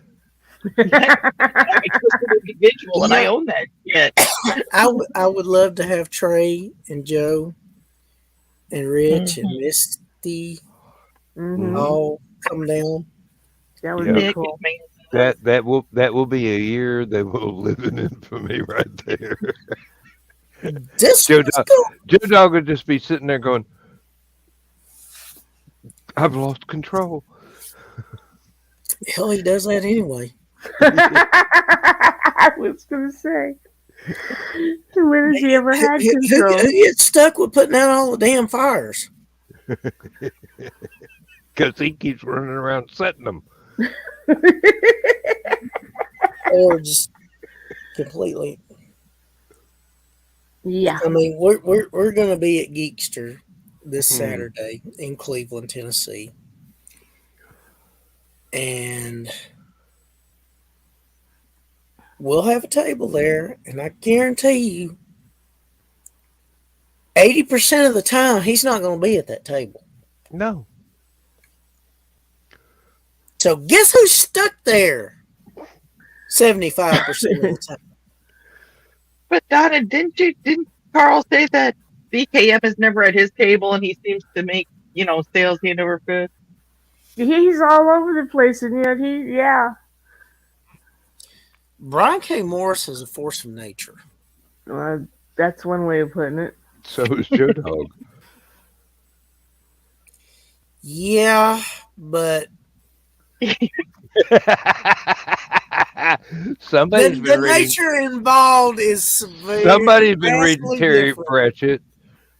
I'm a twisted individual, and I own that shit. I would love to have Trey and Joe and Rich and Misty all come down. That would Yeah. be cool. That will be a year that will live in infamy right there. Joe Dog would just be sitting there going, "I've lost control." Hell, he does that anyway. I was gonna say, when has he ever had control? Who gets stuck with putting out all the damn fires? Because he keeps running around setting them. Or just completely. Yeah. I mean, we're going to be at Geekster this Saturday in Cleveland, Tennessee, and we'll have a table there, and I guarantee you, 80% of the time, he's not going to be at that table. No. So guess who's stuck there? 75% of the time. But Donna, didn't Carl say that BKM is never at his table and he seems to make, sales hand over fist? He's all over the place, and yet Brian K. Morris is a force of nature. That's one way of putting it. So is Joe Dog. Yeah, but Somebody's the nature involved is somebody's been reading Terry different. Pratchett.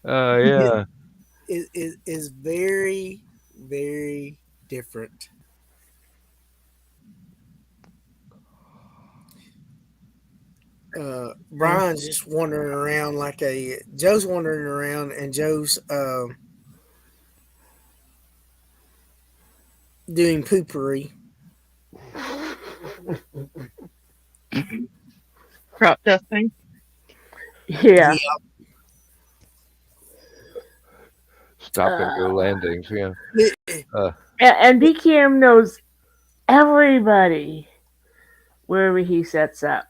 Yeah. Is very, very different. Brian's just wandering around Joe's wandering around, and Joe's doing poopery. Crop dusting? Yeah. Stop and go landings, yeah. And BKM knows everybody wherever he sets up.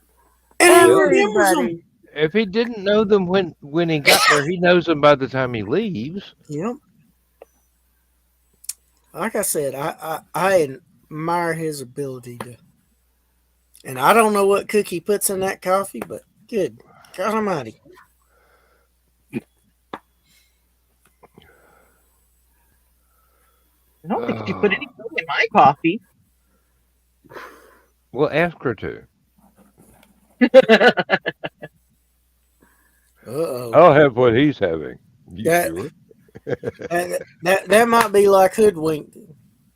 And Everybody. If he didn't know them when he got there, he knows them by the time he leaves. Yep. Like I said, I admire his ability to. And I don't know what Cookie puts in that coffee, but good God Almighty. I don't think she put anything in my coffee. Well, ask her to. Uh-oh. I'll have what he's having. You That- sure? That might be like Hoodwinked.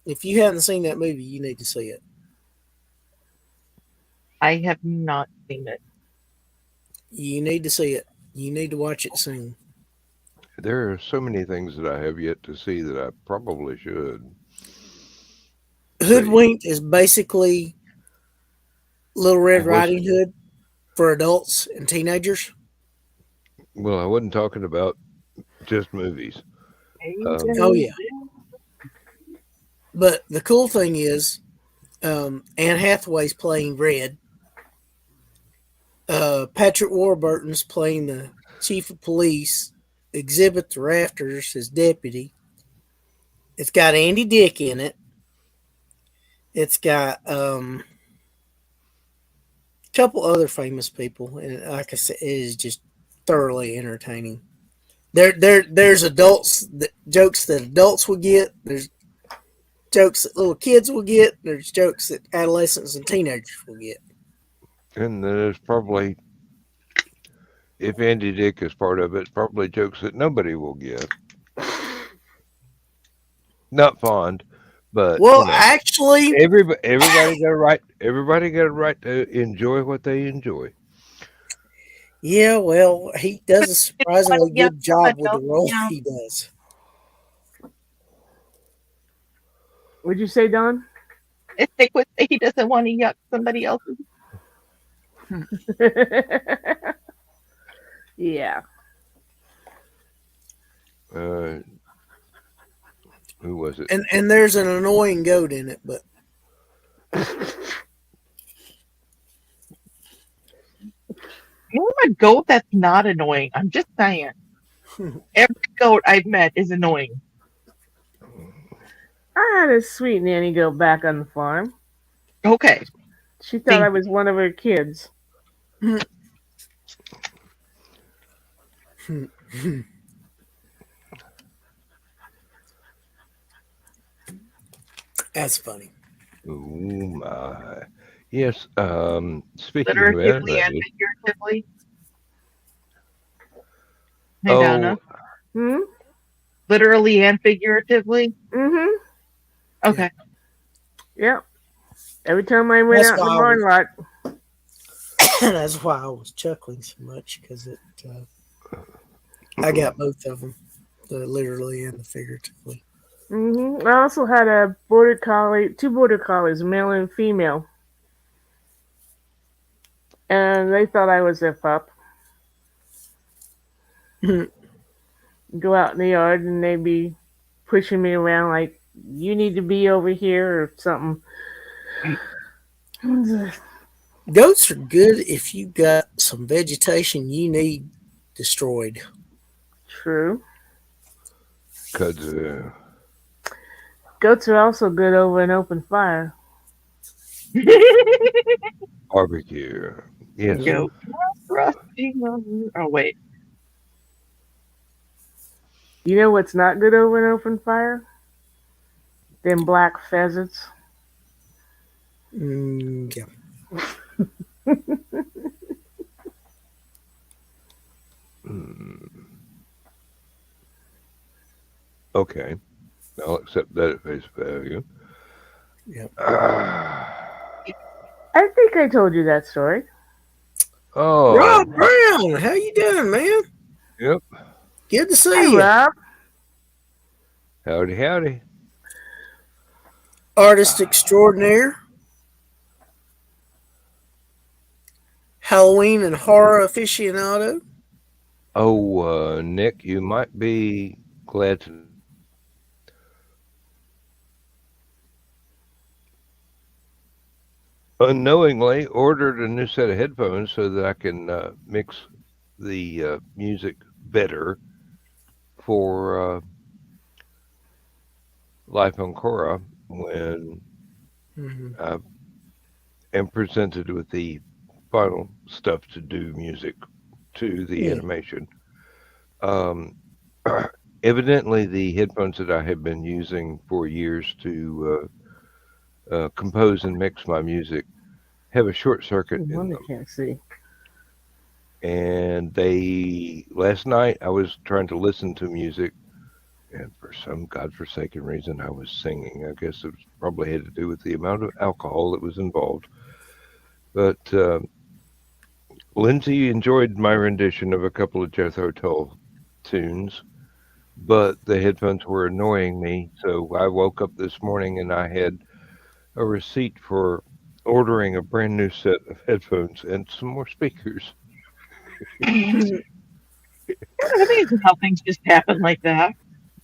If you haven't seen that movie, you need to see it. I have not seen it. You need to see it. You need to watch it soon. There are so many things that I have yet to see that I probably should. Hoodwinked is basically Little Red Riding Hood for adults and teenagers. Well, I wasn't talking about just movies. Oh yeah. But the cool thing is, Anne Hathaway's playing Red. Patrick Warburton's playing the chief of police. Exhibit the Rafters as deputy. It's got Andy Dick in it. It's got a couple other famous people, and like I said, it is just thoroughly entertaining. There's adults jokes that adults will get. There's jokes that little kids will get. There's jokes that adolescents and teenagers will get. And there's probably, if Andy Dick is part of it, probably jokes that nobody will get. Not fond, but well, actually, everybody got a right. Everybody got a right to enjoy what they enjoy. yeah. Well, he does a surprisingly good job with the role he does. What'd you say, Don? He doesn't want to yuck somebody else's. Yeah. Who was it? And there's an annoying goat in it, but You're a goat that's not annoying. I'm just saying. Every goat I've met is annoying. I had a sweet nanny go back on the farm. Okay. She thought I was one of her kids. that's funny. Oh my! Yes. Speaking Literally of and that, figuratively. Hey, Donna. Literally and figuratively. Mm-hmm. Okay. Yep. Every time I went out in the barn lot. That's why I was chuckling so much, because I got both of them, the literally and the figuratively. Mm-hmm. I also had a border collie, two border collies, male and female, and they thought I was their pup. Go out in the yard and they'd be pushing me around like, you need to be over here or something. Goats are good if you got some vegetation you need destroyed. True. because Goats are also good over an open fire. barbecue. Yes. Goat rusting on. Oh, wait. You know what's not good over an open fire? Them black pheasants. Yeah. Okay. I'll accept that at face value. Yep. I think I told you that story. Oh. Rob Brown, how you doing, man? Yep. Good to see Hey, you. Rob. Howdy, howdy. Artist extraordinaire. Halloween and horror aficionado. Oh, Nick, you might be glad to. Unknowingly ordered a new set of headphones so that I can mix the music better for Life on Cora when I am presented with the final stuff to do music to the animation. evidently the headphones that I have been using for years to compose and mix my music have a short circuit in One them. that can't see. And last night I was trying to listen to music, and for some godforsaken reason I was singing. I guess it was probably had to do with the amount of alcohol that was involved. But Lindsay enjoyed my rendition of a couple of Jethro Tull tunes, but the headphones were annoying me. So I woke up this morning and I had a receipt for ordering a brand new set of headphones and some more speakers. It's amazing how things just happen like that.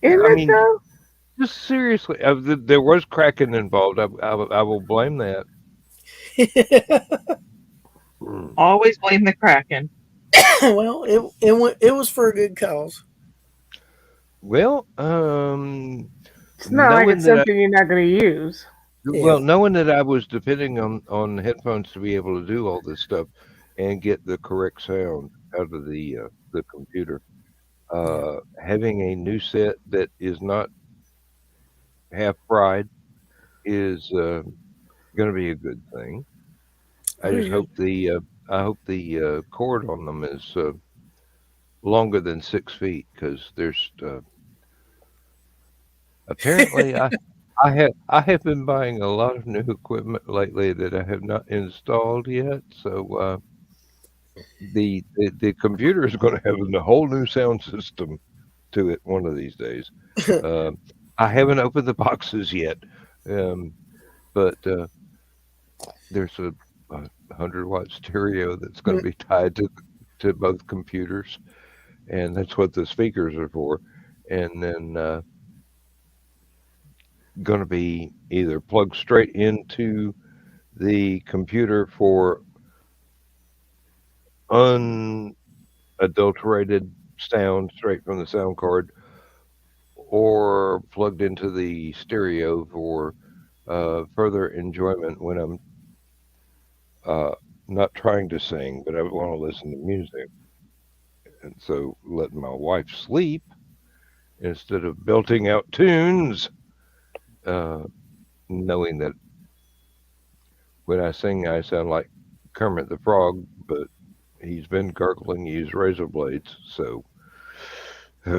Isn't I it mean, though? just seriously, there was cracking involved. I will blame that. Mm. Always blame the Kraken. Well, it was for a good cause. Well, It's not like knowing it's that something you're not going to use. Yeah. knowing that I was depending on headphones to be able to do all this stuff and get the correct sound out of the computer, Yeah. having a new set that is not half fried is going to be a good thing. I Oh just yeah. hope the cord on them is longer than 6 feet because there's apparently I have been buying a lot of new equipment lately that I have not installed yet. So the computer is going to have a whole new sound system to it one of these days. Um, I haven't opened the boxes yet, um, but there's a 100-watt stereo that's going to be tied to both computers, and that's what the speakers are for. And then going to be either plugged straight into the computer for unadulterated sound straight from the sound card, or plugged into the stereo for further enjoyment when I'm uh, not trying to sing, but I want to listen to music. And so letting my wife sleep instead of belting out tunes, uh, knowing that when I sing, I sound like Kermit the Frog, but he's been gargling, use razor blades. So, yes,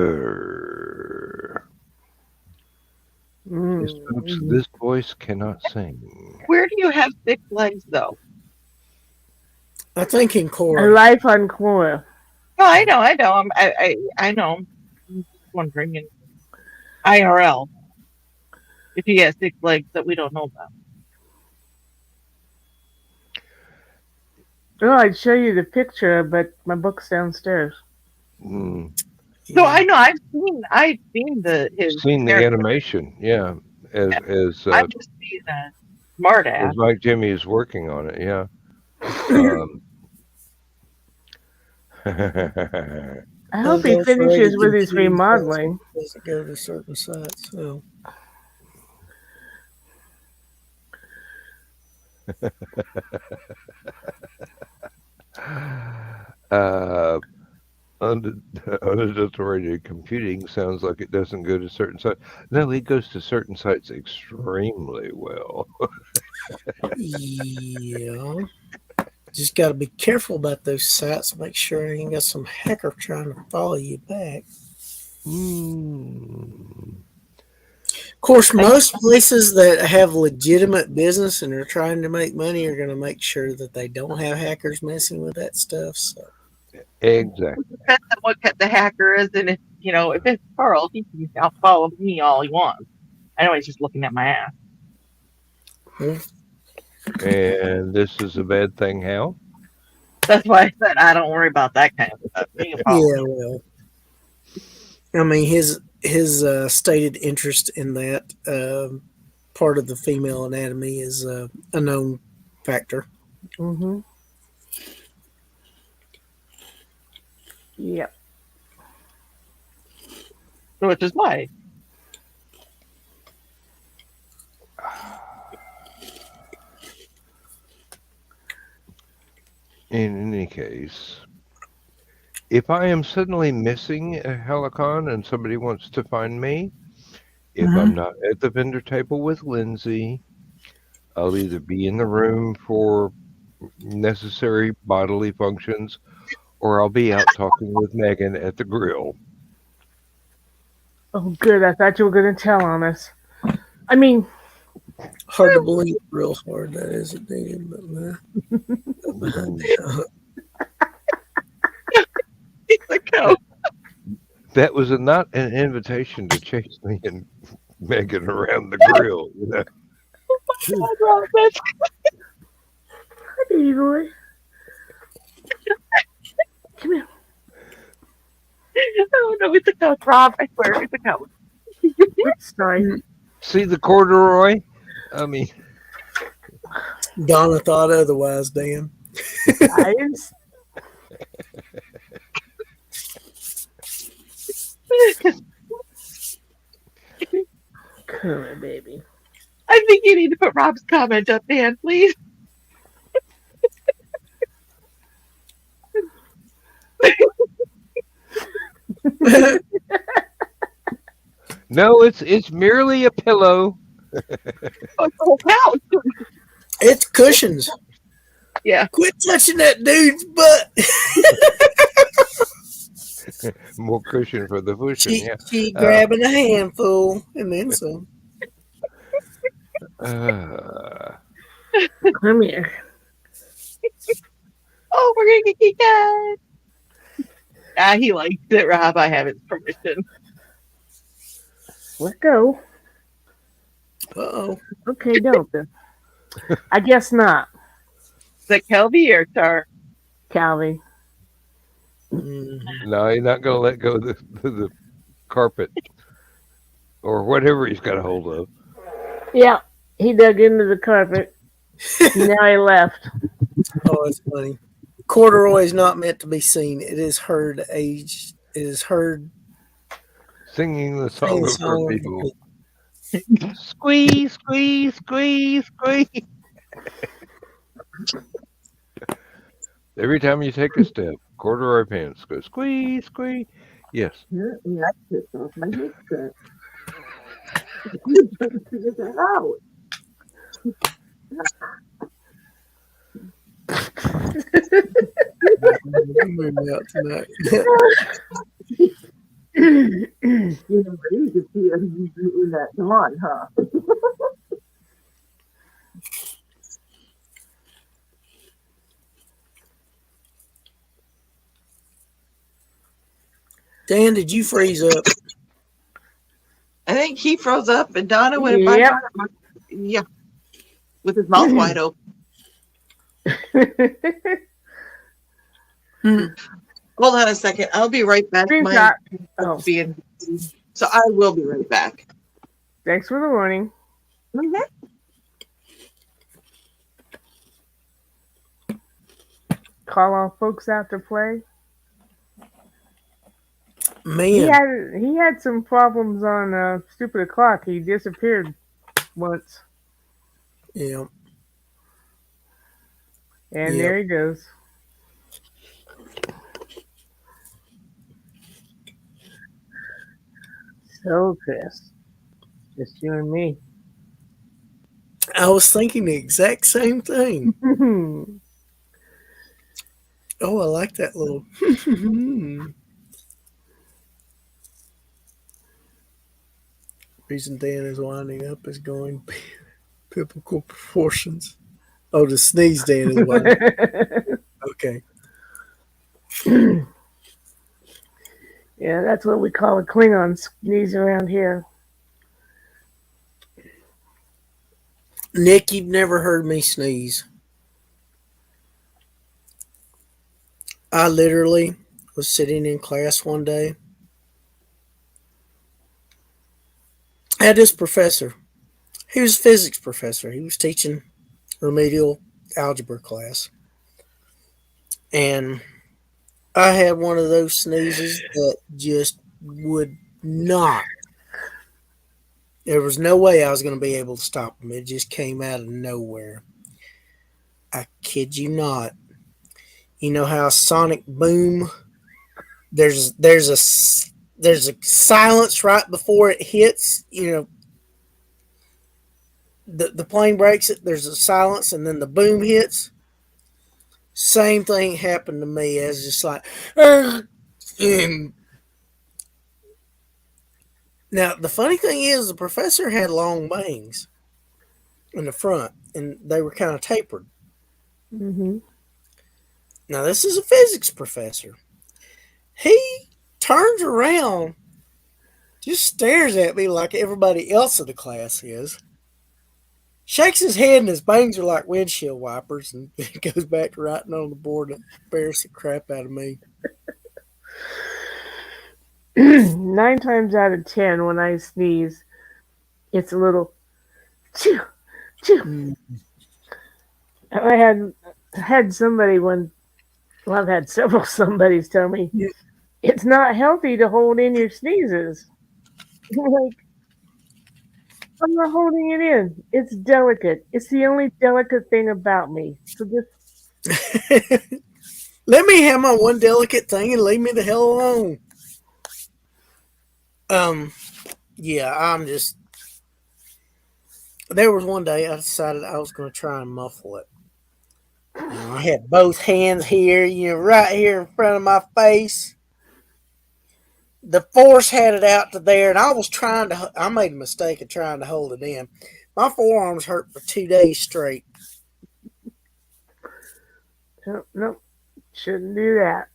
folks, Mm. this voice cannot sing. Where do you have 6 legs, though? I think in A Cora. life on Quora. No, I know. I know. I'm just wondering in IRL if you get 6 legs that we don't know about. Oh, I'd show you the picture, but my book's downstairs. Mm. No, Yeah. I know. I've seen his Seen the character. animation, yeah, as I've just seen a smart ass. Mike Jimmy is working on it, yeah. Um, I Those hope he finishes rated with his computing classes remodeling. doesn't go to certain sites. So uh, unadulterated computing sounds like it doesn't go to certain sites. No, it goes to certain sites extremely well. yeah, just got to be careful about those sites. Make sure you ain't got some hacker trying to follow you back. Mm. Of course, most places that have legitimate business and are trying to make money are going to make sure that they don't have hackers messing with that stuff. So Exactly. Depends on what the hacker is, and if it's Carl, he can follow me all he wants. I know he's just looking at my ass. And this is a bad thing, how? That's why I said I don't worry about that kind of stuff. You can follow yeah, me. well, I mean his stated interest in that part of the female anatomy is a known factor. Mm-hmm. Yep. Which is why. In any case, If I am suddenly missing a Hallowcon and somebody wants to find me, if Mhm. I'm not at the vendor table with Lindsay, I'll either be in the room for necessary bodily functions or I'll be out talking with Megan at the grill. Oh, good. I thought you were going to tell on us. I mean, Hard to believe real hard that is it, Dean, but Ooh. He's like, oh, That was not an invitation to chase me and Megan around the grill. You know? God, Robin. hi, baby boy. Come here. Oh no, it's a coat, Rob. I swear, it's a coat. Oops, sorry. See the corduroy? I mean, Donna thought otherwise, Dan. I didn't. Come here, baby. I think you need to put Rob's comment up, Dan, please. no, it's merely a pillow. Oh, it's a whole couch. It's cushions. Yeah. Quit touching that dude's butt. More cushion for the cushion. she Yeah. she grabbing a handful and then some. Come here. Oh, we're gonna get kicked out. Ah, he likes it, Rob. I have his permission. Let go. Uh-oh. Okay, don't then. I guess not, Is that Kelby or Tar? Calvin. Mm. No, he's not going to let go of the carpet or whatever he's got a hold of. Yeah, he dug into the carpet. Now he left. Oh, it's funny. Corduroy is not meant to be seen. It is heard aged. It is heard Singing the song of her song of the people. Squeeze, squeeze, squeeze, squeeze. Every time you take a step, corduroy pants go squeeze, squeeze. Yes. Yeah, that's off my headset. Move me out tonight. You can see it in that dawn, huh? Dan, did you freeze up? I think he froze up and Donna went by. Yep. Yeah. With his mouth wide open. Hold on a second. I'll be right back. Screenshot. Oh, So I will be right back. thanks for the warning. Call all folks out to play. Man, He had some problems on stupid o'clock. He disappeared once, yeah. and Yep. there he goes. So, Chris, just you and me. I was thinking the exact same thing. Oh, I like that little. Reason Dan is winding up is going biblical proportions. Oh, the sneeze Dan is winding. Okay. Yeah, that's what we call a Klingon sneeze around here. Nick, you've never heard me sneeze. I literally was sitting in class one day. I had this professor. He was a physics professor. He was teaching remedial algebra class. And I had one of those sneezes that just would not. There was no way I was going to be able to stop him. It just came out of nowhere. I kid you not. You know how a sonic boom there's a silence right before it hits. You know, the plane breaks it. There's a silence, and then the boom hits. Same thing happened to me. As just like, and now the funny thing is, the professor had long bangs in the front, and they were kind of tapered. Mm-hmm. Now this is a physics professor. He turns around, just stares at me like everybody else in the class is. Shakes his head and his bangs are like windshield wipers, and goes back to writing on the board and embarrasses the crap out of me. 9 times out of 10, when I sneeze, it's a little chew, chew. I had somebody well, I've had several somebodies tell me it's not healthy to hold in your sneezes. Like, I'm not holding it in. It's delicate. It's the only delicate thing about me. So just Let me have my one delicate thing and leave me the hell alone. Yeah, I'm just. There was one day I decided I was going to try and muffle it. You know, I had both hands here, right here in front of my face. The force had it out to there, and I made a mistake of trying to hold it in. My forearms hurt for 2 days straight. nope, shouldn't do that.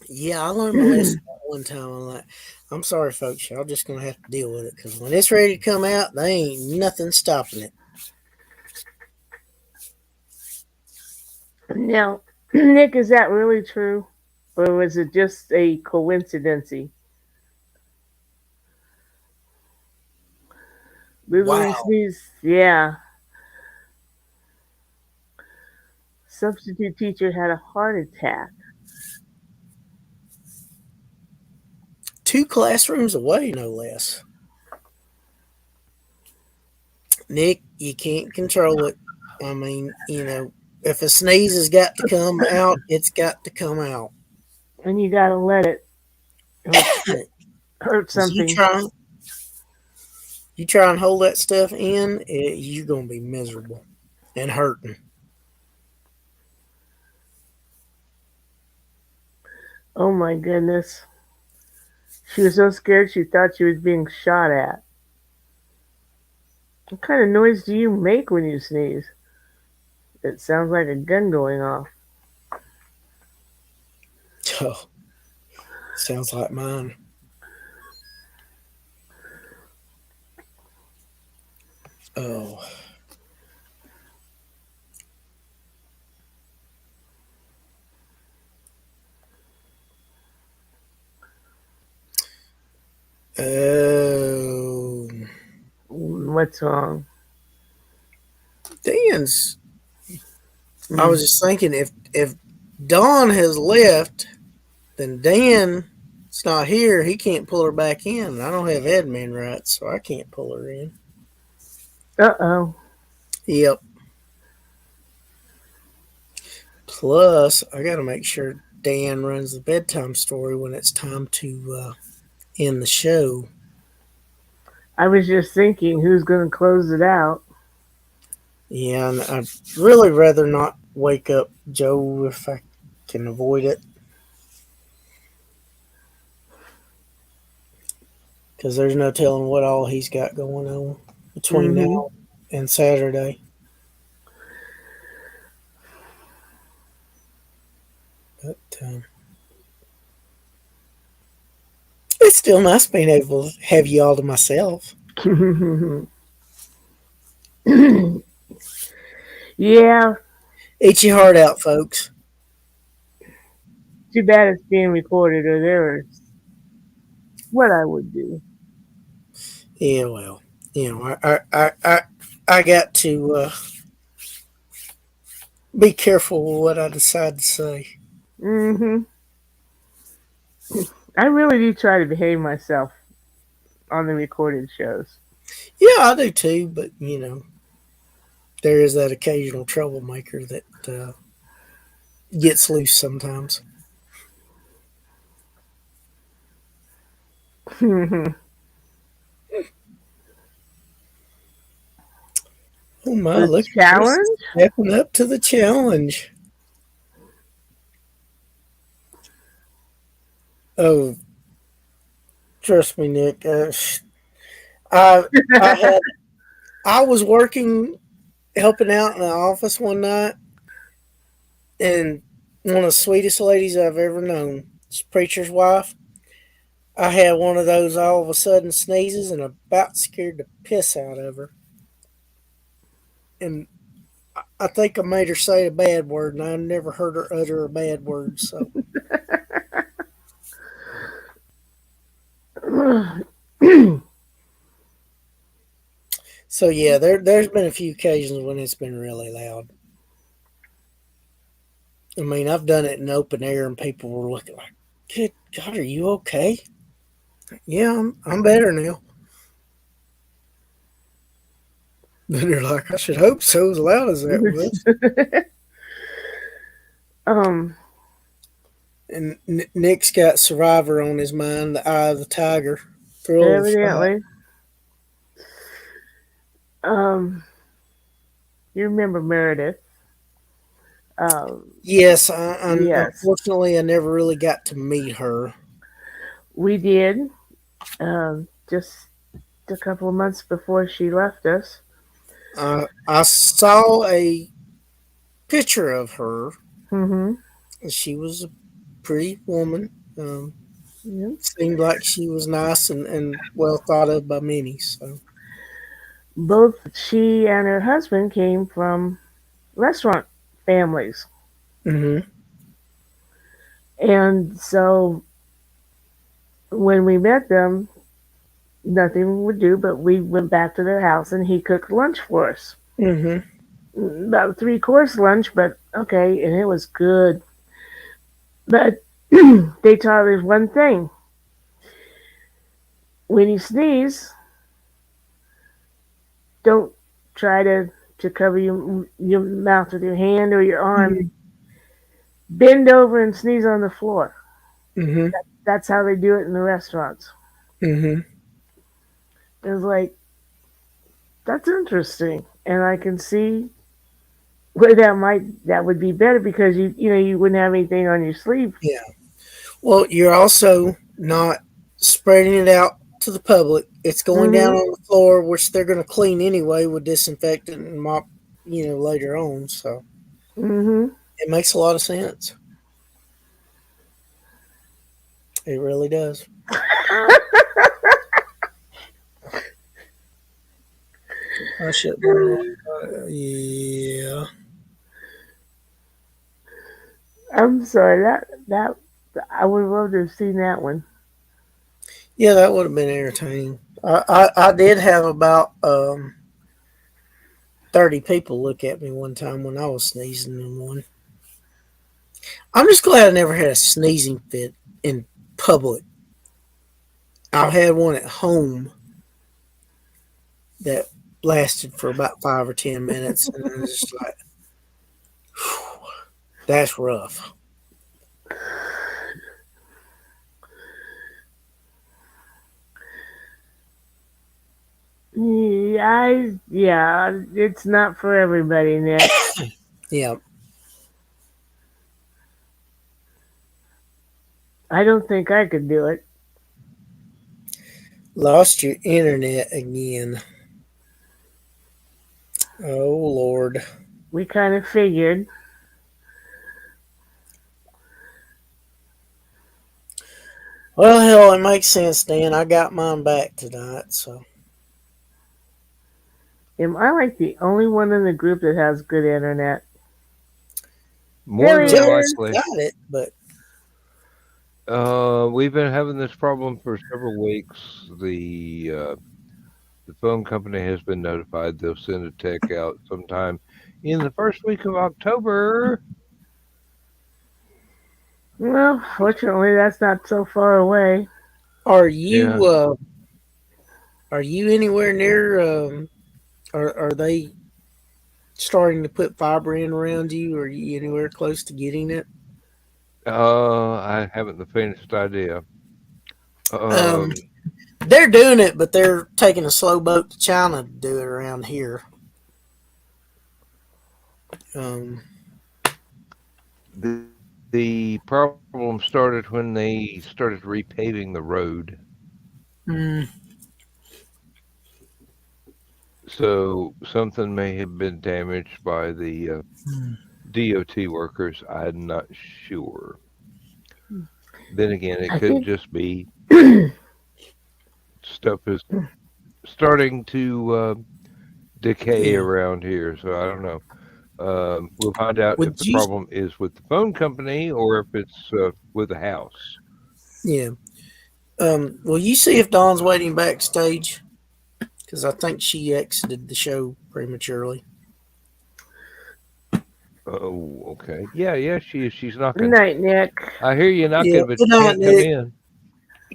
Yeah, I learned my lesson one time. I'm sorry, folks. Y'all just going to have to deal with it, because when it's ready to come out, there ain't nothing stopping it. Now, Nick, is that really true? Or was it just a coincidence? Literally Wow. sneeze, yeah. Substitute teacher had a heart attack. 2 classrooms away, no less. Nick, you can't control it. I mean, if a sneeze has got to come out, it's got to come out. And you gotta let it hurt You something. try and hold that stuff in, you're gonna be miserable and hurting. Oh my goodness. She was so scared she thought she was being shot at. What kind of noise do you make when you sneeze? It sounds like a gun going off. Oh, sounds like mine. Oh. Oh. What's wrong? Dan's. I was just thinking, if Dawn has left, then Dan's not here. He can't pull her back in. I don't have admin rights, so I can't pull her in. Uh-oh. Yep. Plus, I got to make sure Dan runs the bedtime story when it's time to end the show. I was just thinking, who's going to close it out? Yeah, and I'd really rather not wake up Joe if I can avoid it. Because there's no telling what all he's got going on between now and Saturday. But it's still nice being able to have you all to myself. Yeah. Eat your heart out, folks. Too bad it's being recorded, or there's what I would do. Yeah, well, I got to be careful with what I decide to say. I really do try to behave myself on the recorded shows. Yeah, I do too, but there is that occasional troublemaker that gets loose sometimes. Oh my, The look at Chris challenge? stepping up to the challenge. Oh, trust me, Nick. I I had I was working, helping out in the office one night, and one of the sweetest ladies I've ever known, this preacher's wife. I had one of those all of a sudden sneezes and about scared the piss out of her. And I think I made her say a bad word, and I never heard her utter a bad word. So yeah, there's been a few occasions when it's been really loud. I mean, I've done it in open air, and people were looking like, "Good God, are you okay?" Yeah, I'm better now. Then they're like, "I should hope so, as loud as that was." um, And Nick's got Survivor on his mind, The Eye of the Tiger, Thrill of the Fight. evidently. Um, you remember Meredith? Yes, Yes, unfortunately, I never really got to meet her. we did. Just a couple of months before she left us. I saw a picture of her. Mm-hmm. She was a pretty woman. Yeah. Seemed like she was nice and well thought of by many. So, Both she and her husband came from restaurant families. hmm And so when we met them, nothing would do, but we went back to their house and he cooked lunch for us. hmm About a 3-course lunch, but okay, and it was good. But they taught us one thing: when you sneeze, don't try to cover your mouth with your hand or your arm. Bend over and sneeze on the floor. hmm That's how they do it in the restaurants. hmm It was like, that's interesting, and I can see where that would be better because you wouldn't have anything on your sleeve. Yeah. Well, you're also not spreading it out to the public. It's going down Hmm. on the floor, which they're going to clean anyway with disinfectant and mop, later on. So Hmm. it makes a lot of sense. It really does. I should. Yeah. I'm sorry that I would love to have seen that one. Yeah, that would have been entertaining. I did have about 30 people look at me one time when I was sneezing in one. I'm just glad I never had a sneezing fit in public. I've had one at home that lasted for about 5 or 10 minutes, and I was just like, whew, that's rough. Yeah, it's not for everybody, Nick. Yeah. I don't think I could do it. Lost your internet again. Oh, Lord. We kind of figured. Well, hell, it makes sense, Dan. I got mine back tonight, so. Am I like the only one in the group that has good internet? More There he than is. likely. Got it, but We've been having this problem for several weeks. The phone company has been notified they'll send a tech out sometime in the first week of October. Well, fortunately, that's not so far away. are Yeah. you are you anywhere near are they starting to put fiber in around you? Are you anywhere close to getting it? I haven't the faintest idea. Um, They're doing it, but they're taking a slow boat to China to do it around here. The problem started when they started repaving the road. Mm, So something may have been damaged by the DOT workers. I'm not sure. Then again, it I could think just be stuff is starting to decay yeah. around here. So I don't know. We'll find out if Would the you? problem is with the phone company or if it's with the house. Yeah. Will you see if Dawn's waiting backstage? Because I think she exited the show prematurely. Oh, okay. Yeah, she is. She's knocking. night, Nick. I hear you Yeah. knocking, but Good you night, can't come Nick. in.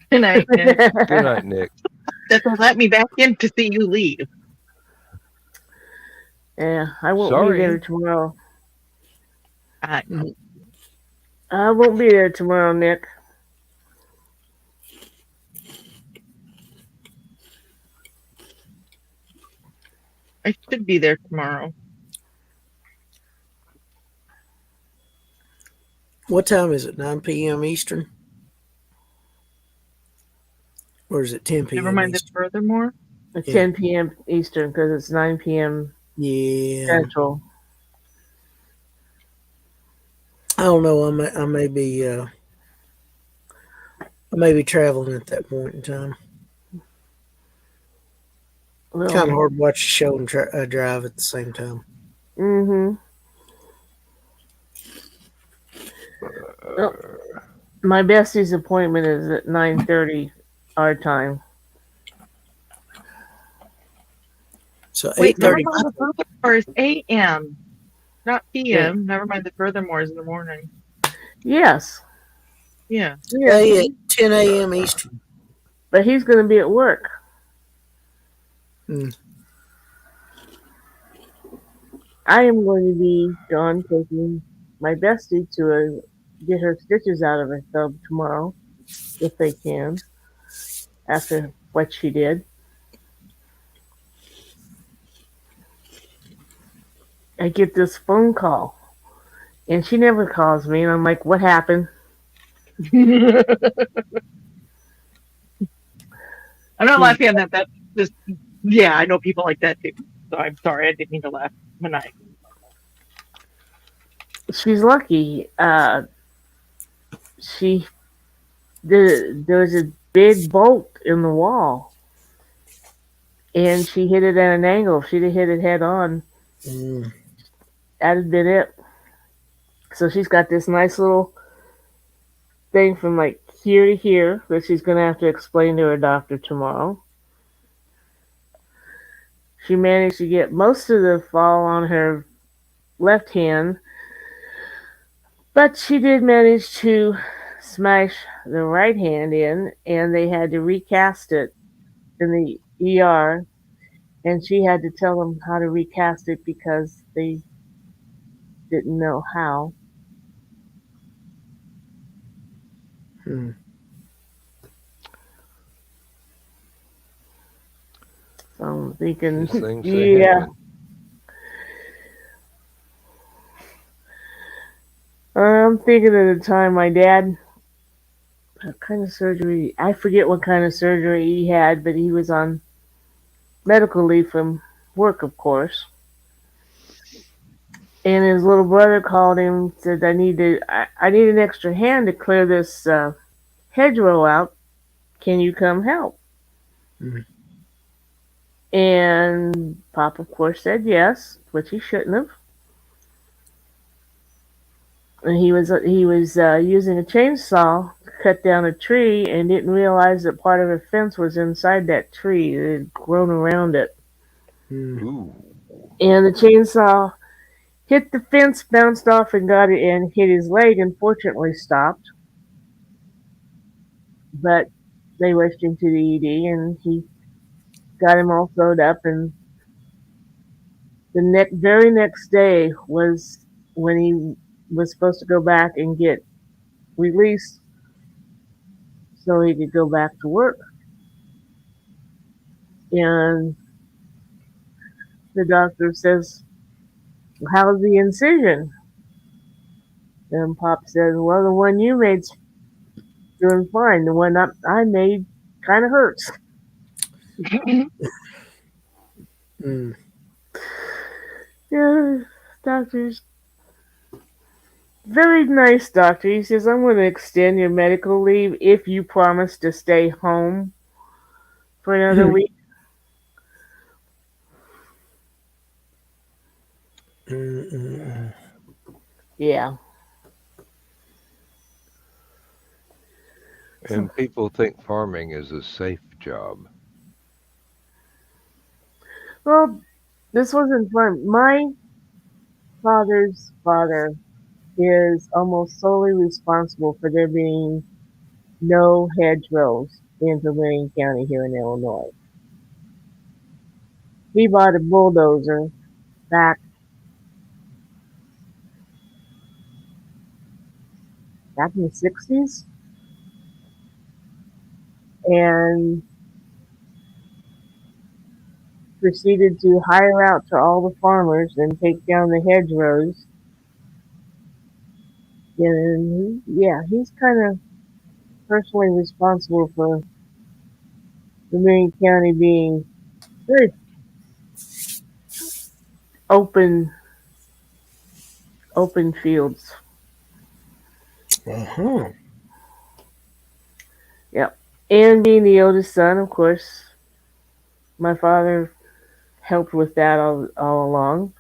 Good night, Nick. Good night, Nick. That will let me back in to see you leave. Yeah, I won't be there Sorry. tomorrow. I know. I won't be there tomorrow, Nick. I should be there tomorrow. What time is it? 9 p.m. Eastern? Or is it 10 Never p.m. mind the Eastern? furthermore. It's Yeah. 10 p.m. Eastern because it's 9 p.m. Yeah. Central. I don't know. I may be traveling at that point in time. Well, Kind of hard to watch a show and drive at the same time. mm-hmm. Well, my bestie's appointment is at 9:30 our time. So Wait, never 8:30. mind. The furthermore is a.m., not p.m. Yeah. Never mind. The furthermore is in the morning. Yes. Yeah. Today at 10 a.m. Eastern. But he's going to be at work. Hmm. I am going to be gone taking my bestie to get her stitches out of her thumb tomorrow, if they can, after what she did. I get this phone call, and she never calls me, and I'm like, what happened? I'm not Hmm. laughing at that. That's just, yeah, I know people like that too. So I'm sorry. I didn't mean to laugh. She's lucky. There's a big bolt in the wall, and she hit it at an angle. If she'd have hit it head on, Mm. that'd have been it. So she's got this nice little thing from like here to here that she's going to have to explain to her doctor tomorrow. She managed to get most of the fall on her left hand, but she did manage to smash the right hand in, and they had to recast it in the ER, and she had to tell them how to recast it because they didn't know how. Hmm. So I'm thinking, These things yeah. happen. I'm thinking of the time my dad, what kind of surgery? I forget what kind of surgery he had, but he was on medical leave from work, of course. And his little brother called him, said, I need an extra hand to clear this hedgerow out. Can you come help? Mhm. And Pop, of course, said yes, which he shouldn't have. And he was using a chainsaw to cut down a tree and didn't realize that part of a fence was inside that tree. It had grown around it. Hmm. Ooh. And the chainsaw hit the fence, bounced off, and got it and hit his leg, and fortunately stopped. But they rushed him to the ED, and he got him all sewed up. And the very next day was when he was supposed to go back and get released so he could go back to work. And the doctor says, "How's the incision?" And Pop says, "Well, the one you made's doing fine. The one I made kind of hurts." Mm. Yeah, doctor's very nice doctor. He says, "I'm going to extend your medical leave if you promise to stay home for another week." Yeah. And people think farming is a safe job. Well, this wasn't fun. My father's father is almost solely responsible for there being no hedgerows in Vermilion County here in Illinois. He bought a bulldozer back in the 60s and proceeded to hire out to all the farmers and take down the hedgerows. And yeah, he's kind of personally responsible for Vermilion County being very open fields. Uh-huh. Yep. And being the oldest son, of course, my father helped with that all along.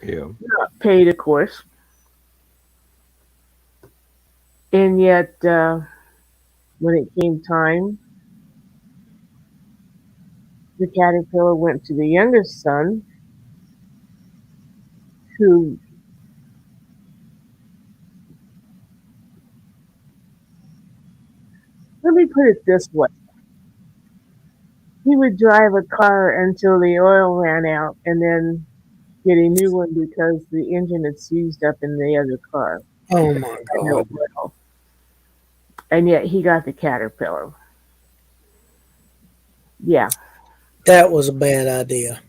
Yeah. Not paid, of course. And yet, when it came time, the caterpillar went to the youngest son, who, let me put it this way, he would drive a car until the oil ran out and then get a new one because the engine had seized up in the other car. Oh my No God. oil. And yet he got the caterpillar. Yeah. That was a bad idea.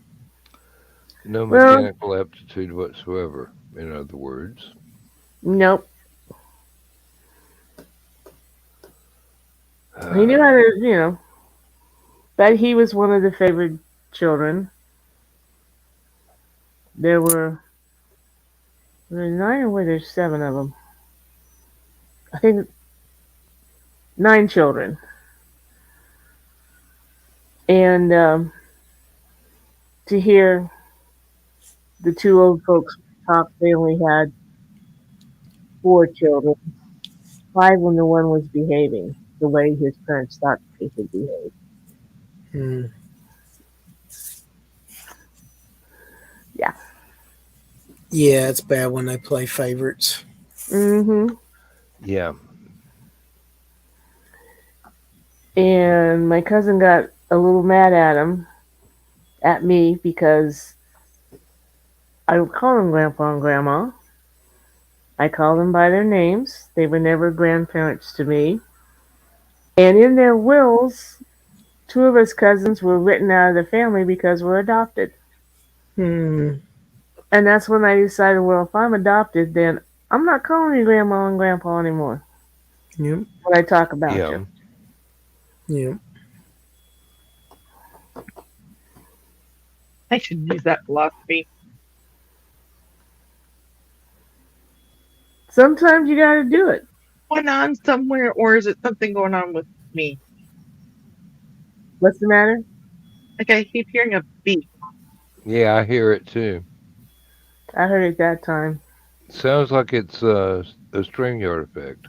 No Well, mechanical aptitude whatsoever, in other words. nope. He knew how to, but he was one of the favored children. There were 9 or were there 7 of them? I think 9 children. And to hear the 2 old folks talk, they only had 4 children. 5 when the one was behaving the way his parents thought he should behave. Mm. Yeah. Yeah, it's bad when they play favorites. Mm-hmm. Yeah. And my cousin got a little mad at me, because I would call them Grandpa and Grandma. I called them by their names. They were never grandparents to me. And in their wills, 2 of us cousins were written out of the family because we're adopted. Hmm. And that's when I decided, well, if I'm adopted, then I'm not calling you Grandma and Grandpa anymore Yep. when I talk about Yeah. you. Yep. I should use that philosophy. Sometimes you gotta do it. Going on somewhere, or is it something going on with me? What's the matter? Like I keep hearing a beep. Yeah, I hear it too. I heard it that time. Sounds like it's a StreamYard effect.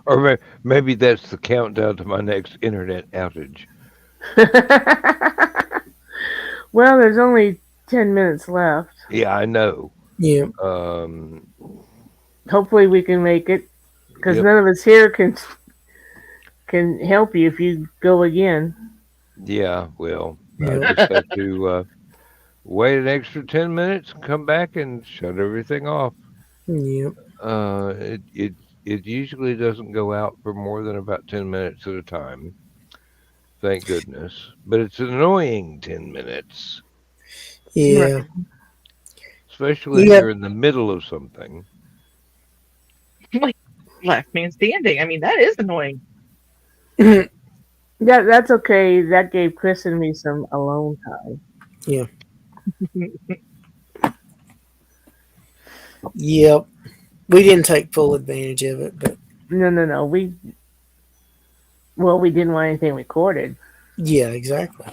Or maybe that's the countdown to my next internet outage. Well, there's only 10 minutes left. Yeah, I know. Yep. Hopefully we can make it, because Yep. none of us here can help you if you go again. Yeah, well, I Yep. just have to wait an extra 10 minutes, come back, and shut everything off. Yep. It usually doesn't go out for more than about 10 minutes at a time. Thank goodness. But it's an annoying 10 minutes, Yeah. especially if Yeah. you're in the middle of something. Like last man standing. I mean, that is annoying. That's okay. That gave Chris and me some alone time. Yeah. Yep. We didn't take full advantage of it, but No. We didn't want anything recorded. yeah, exactly.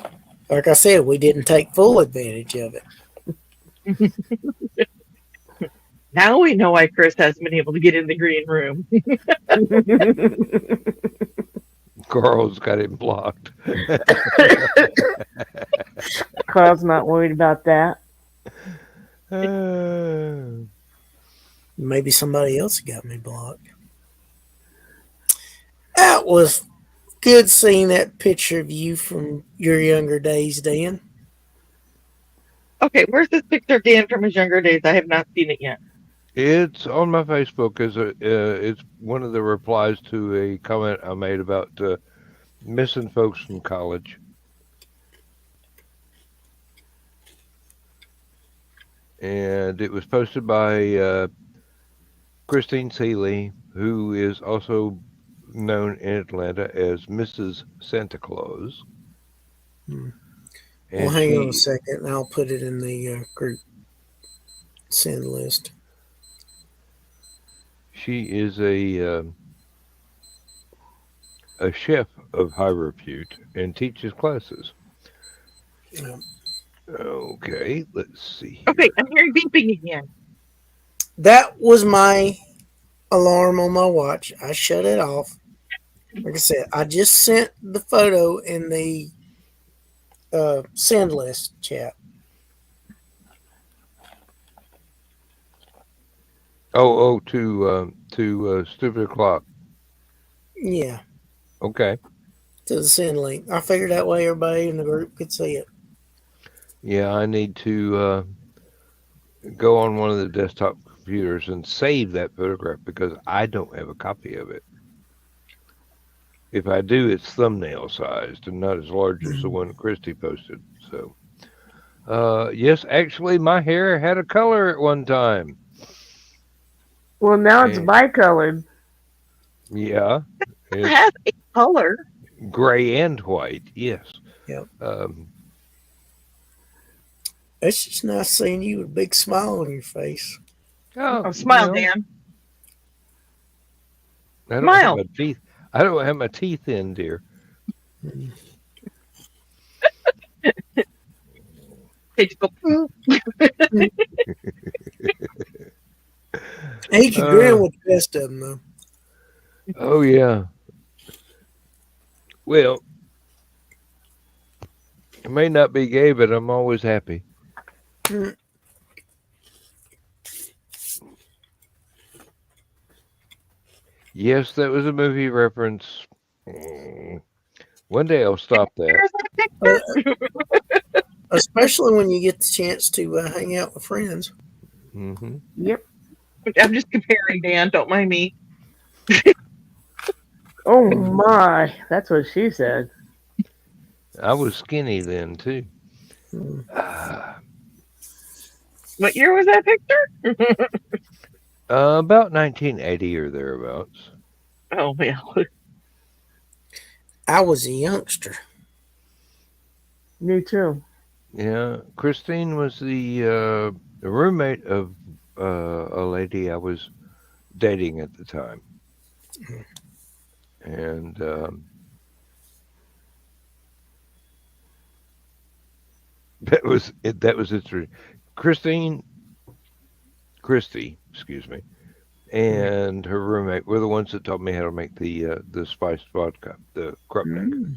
Like I said, we didn't take full advantage of it. Now we know why Chris hasn't been able to get in the green room. Carl's got him blocked. Carl's not worried about that. Maybe somebody else got me blocked. That was good seeing that picture of you from your younger days, Dan. Okay, where's this picture of Dan from his younger days? I have not seen it yet. It's on my Facebook as it's one of the replies to a comment I made about missing folks from college. And it was posted by Christine Seeley, who is also known in Atlanta as Mrs. Santa Claus. Well, And hang on a second, and I'll put it in the group send list. She is a chef of high repute and teaches classes. Yeah. Okay, let's see. Okay, I'm hearing beeping again. That was my alarm on my watch. I shut it off. Like I said, I just sent the photo in the send list chat. To Stupid O'Clock. Yeah, Okay. to the send link. I figured that way everybody in the group could see it. Yeah, I need to go on one of the desktop computers and save that photograph because I don't have a copy of it. If I do, it's thumbnail sized and not as large as the one Christy posted. So, yes, actually, my hair had a color at one time. Well, now it's And- bicolored. Yeah, It has a color. gray and white. Yes. Yep. It's just nice seeing you with a big smile on your face. Oh, smile, Dan. I don't Smile. have my teeth. I don't have my teeth in, dear. They just go, He can grin with the best of them, though. Oh yeah. Well, it may not be gay, but I'm always happy. Yes, that was a movie reference. One day I'll stop that. There's that picture. Especially when you get the chance to hang out with friends. Hmm. Yep. I'm just comparing, Dan. Don't mind me. Oh my, that's what she said. I was skinny then too. What year was that picture? About 1980 or thereabouts. Oh, well. I was a youngster. Me too. Yeah, Christine was the roommate of a lady I was dating at the time, and that was it. That was it. Christy, excuse me, and her roommate were the ones that taught me how to make the spiced vodka, the Krupnik.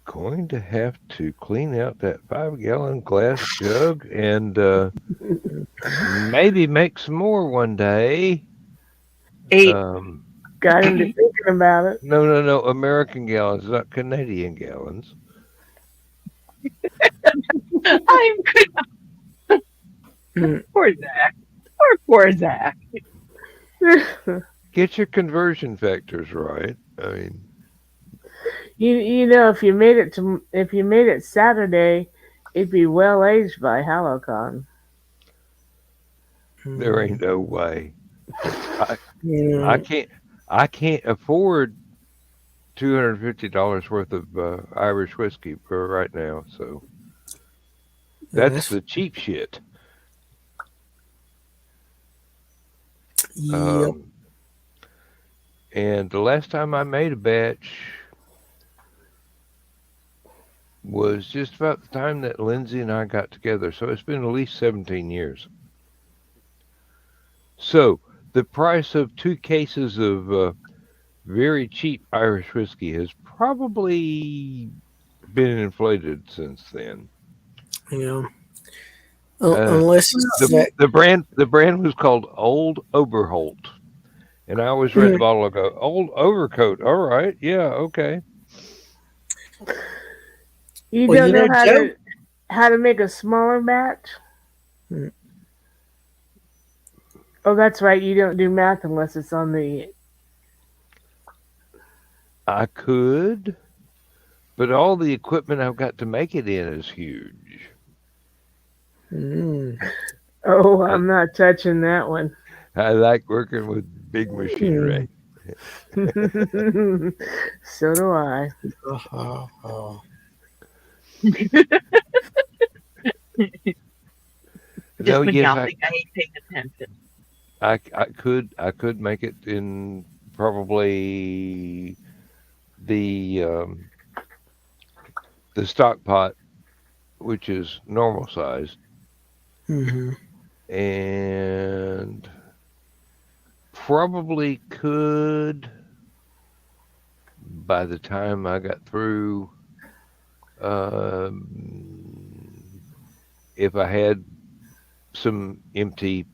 Going to have to clean out that 5-gallon glass jug and maybe make some more one day. 8. Got him to thinking about it. No, American gallons, not Canadian gallons. I'm good. Poor Zach. Poor Zach. Get your conversion factors right. I mean, you know, if you made it Saturday, it'd be well aged by Hallowcon. there ain't no way. I You I know, can't afford $250 worth of Irish whiskey for right now. So that's that's the cheap shit. yep. Um, and the last time I made a batch was just about the time that Lindsay and I got together. So it's been at least 17 years. So the price of 2 cases of very cheap Irish whiskey has probably been inflated since then. You know, Uh, unless it's the that. the brand was called Old Oberholt, and I always read the bottle and go, "Old Overcoat." All right, yeah, okay. You Well, don't you know know, Joe. how to make a smaller batch? Mm, Oh, that's right. You don't do math unless it's on the. I could, but all the equipment I've got to make it in is huge. mm, Oh, I, I'm not touching that one. I like working with big mm. machinery. So do I. Oh. No, Just when yes, y'all think I ain't paying attention. I could make it in probably the um, the stock pot, which is normal size, Hmm. and probably could by the time I got through, um, if I had some empty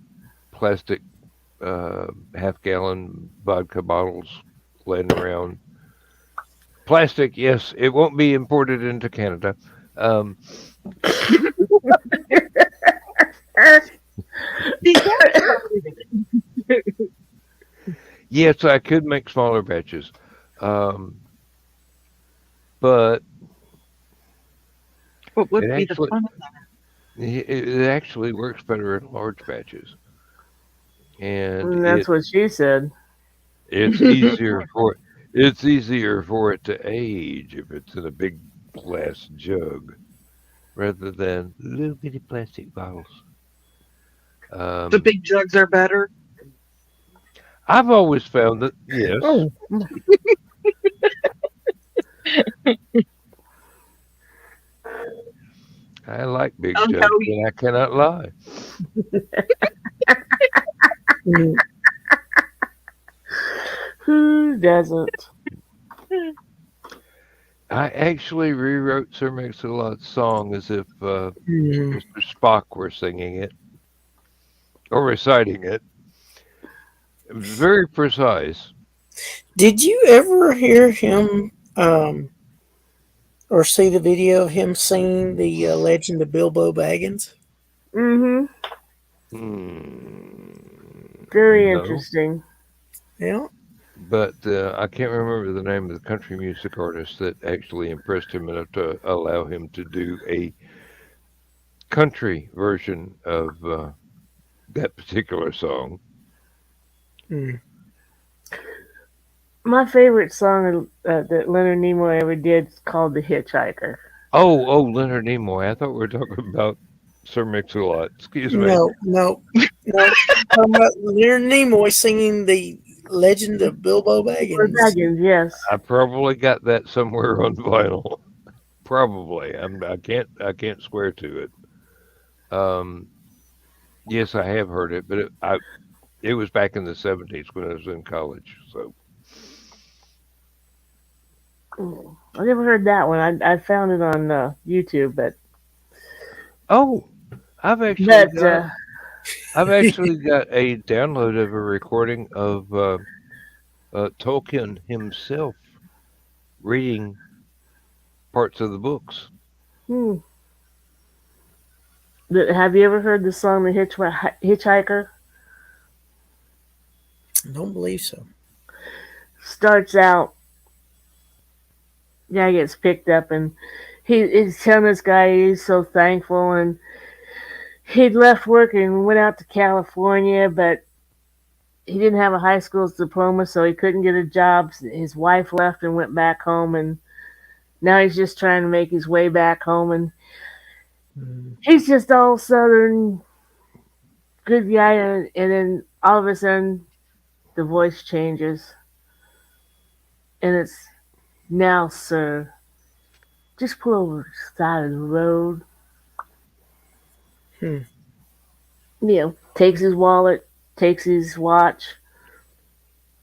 plastic half-gallon vodka bottles laying around. Plastic, yes, it won't be imported into Canada. Um, See, that's part of it. yes, I could make smaller batches, um, but What would it be the actually fun of it actually works better in large batches, and And that's what she said. it's that? easier for it to age if it's in a big glass jug rather than little bitty plastic bottles. The Um, big jugs are better. I've always found that yes, Oh, I like big Oh jugs, no, and I cannot lie. Mm. who doesn't? I actually rewrote Sir Mix-a-Lot's song as if Mm. Mr. Spock were singing it or reciting it. It was very precise. Did you ever hear him or see the video of him singing the Legend of Bilbo Baggins? Mm-hmm. Very No, interesting. Yeah. but I can't remember the name of the country music artist that actually impressed him enough to allow him to do a country version of that particular song. Mm. My favorite song that Leonard Nimoy ever did is called "The Hitchhiker." Oh, Leonard Nimoy. I thought we were talking about Sir Mix-a-Lot. Excuse me. No. Talking about Leonard Nimoy singing the Legend of Bilbo Or Baggins. Baggins, yes. I probably got that somewhere on vinyl. Probably. I can't swear to it. Um, yes, I have heard it, but it was back in the 70s when I was in college. So, I never heard that one. I found it on YouTube, oh, but I've actually got a download of a recording of Tolkien himself reading parts of the books. hmm, Have you ever heard the song "The Hitchhiker"? I don't believe so. Starts out, guy gets picked up, and he's telling this guy he's so thankful, and he'd left work and went out to California, but he didn't have a high school diploma, so he couldn't get a job. His wife left and went back home, and now he's just trying to make his way back home, and he's just all southern good guy, and then all of a sudden the voice changes, and it's, "Now, sir, just pull over to the side of the road." Takes his wallet, takes his watch,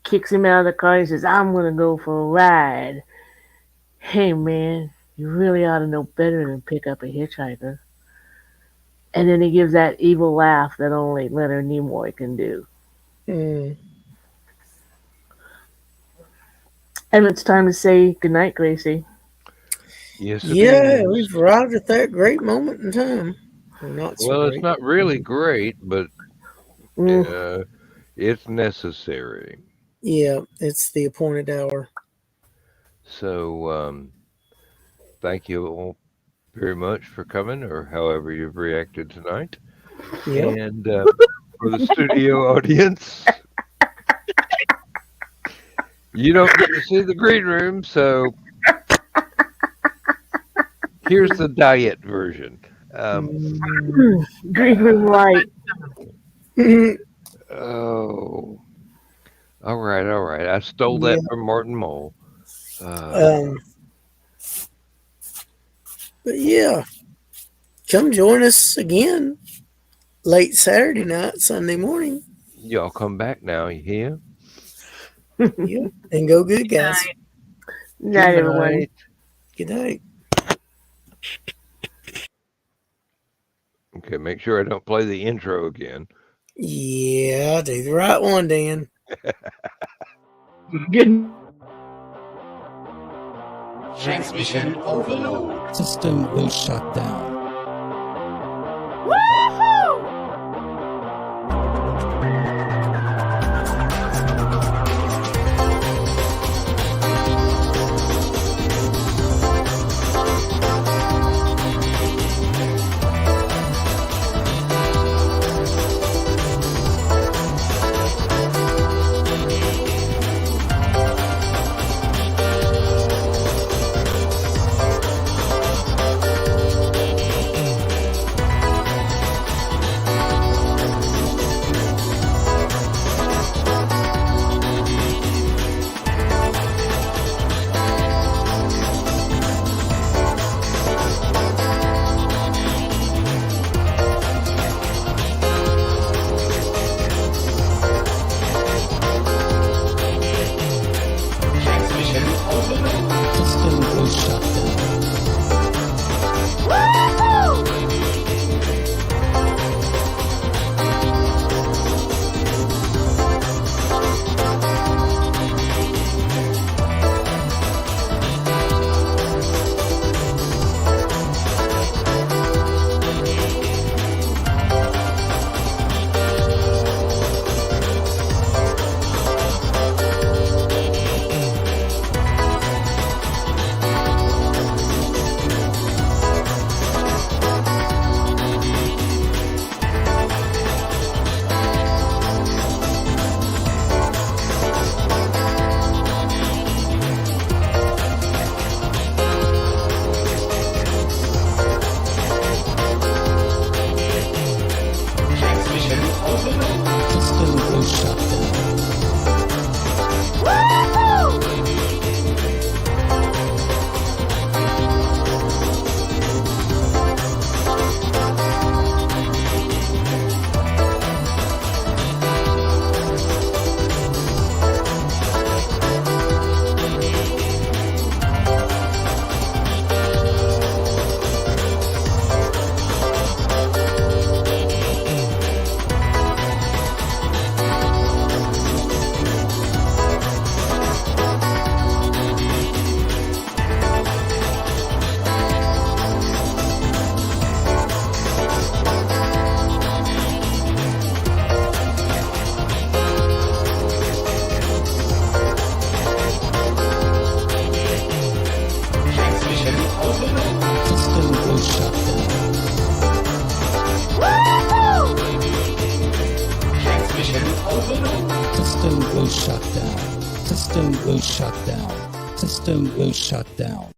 kicks him out of the car, and says, "I'm gonna go for a ride." "Hey man, you really ought to know better than pick up a hitchhiker." And then he gives that evil laugh that only Leonard Nimoy can do. And it's time to say goodnight, Gracie. Yes, we've arrived at that great moment in time. Not so well, great. it's not really great, but it's necessary. Yeah, it's the appointed hour. So, thank you all very much for coming, or however you've reacted tonight. Yep. And for the studio audience, you don't get to see the green room, so here's the diet version. Green room light. Oh, all right. I stole that from Martin Mull. But yeah, come join us again late Saturday night, Sunday morning. Y'all come back now, you hear? Yeah, and go good, guys. Good night, everyone. Good night. Okay, make sure I don't play the intro again. Yeah, do the right one, Dan. Good. Transmission overload. System will shut down. System will shut down. System will shut down.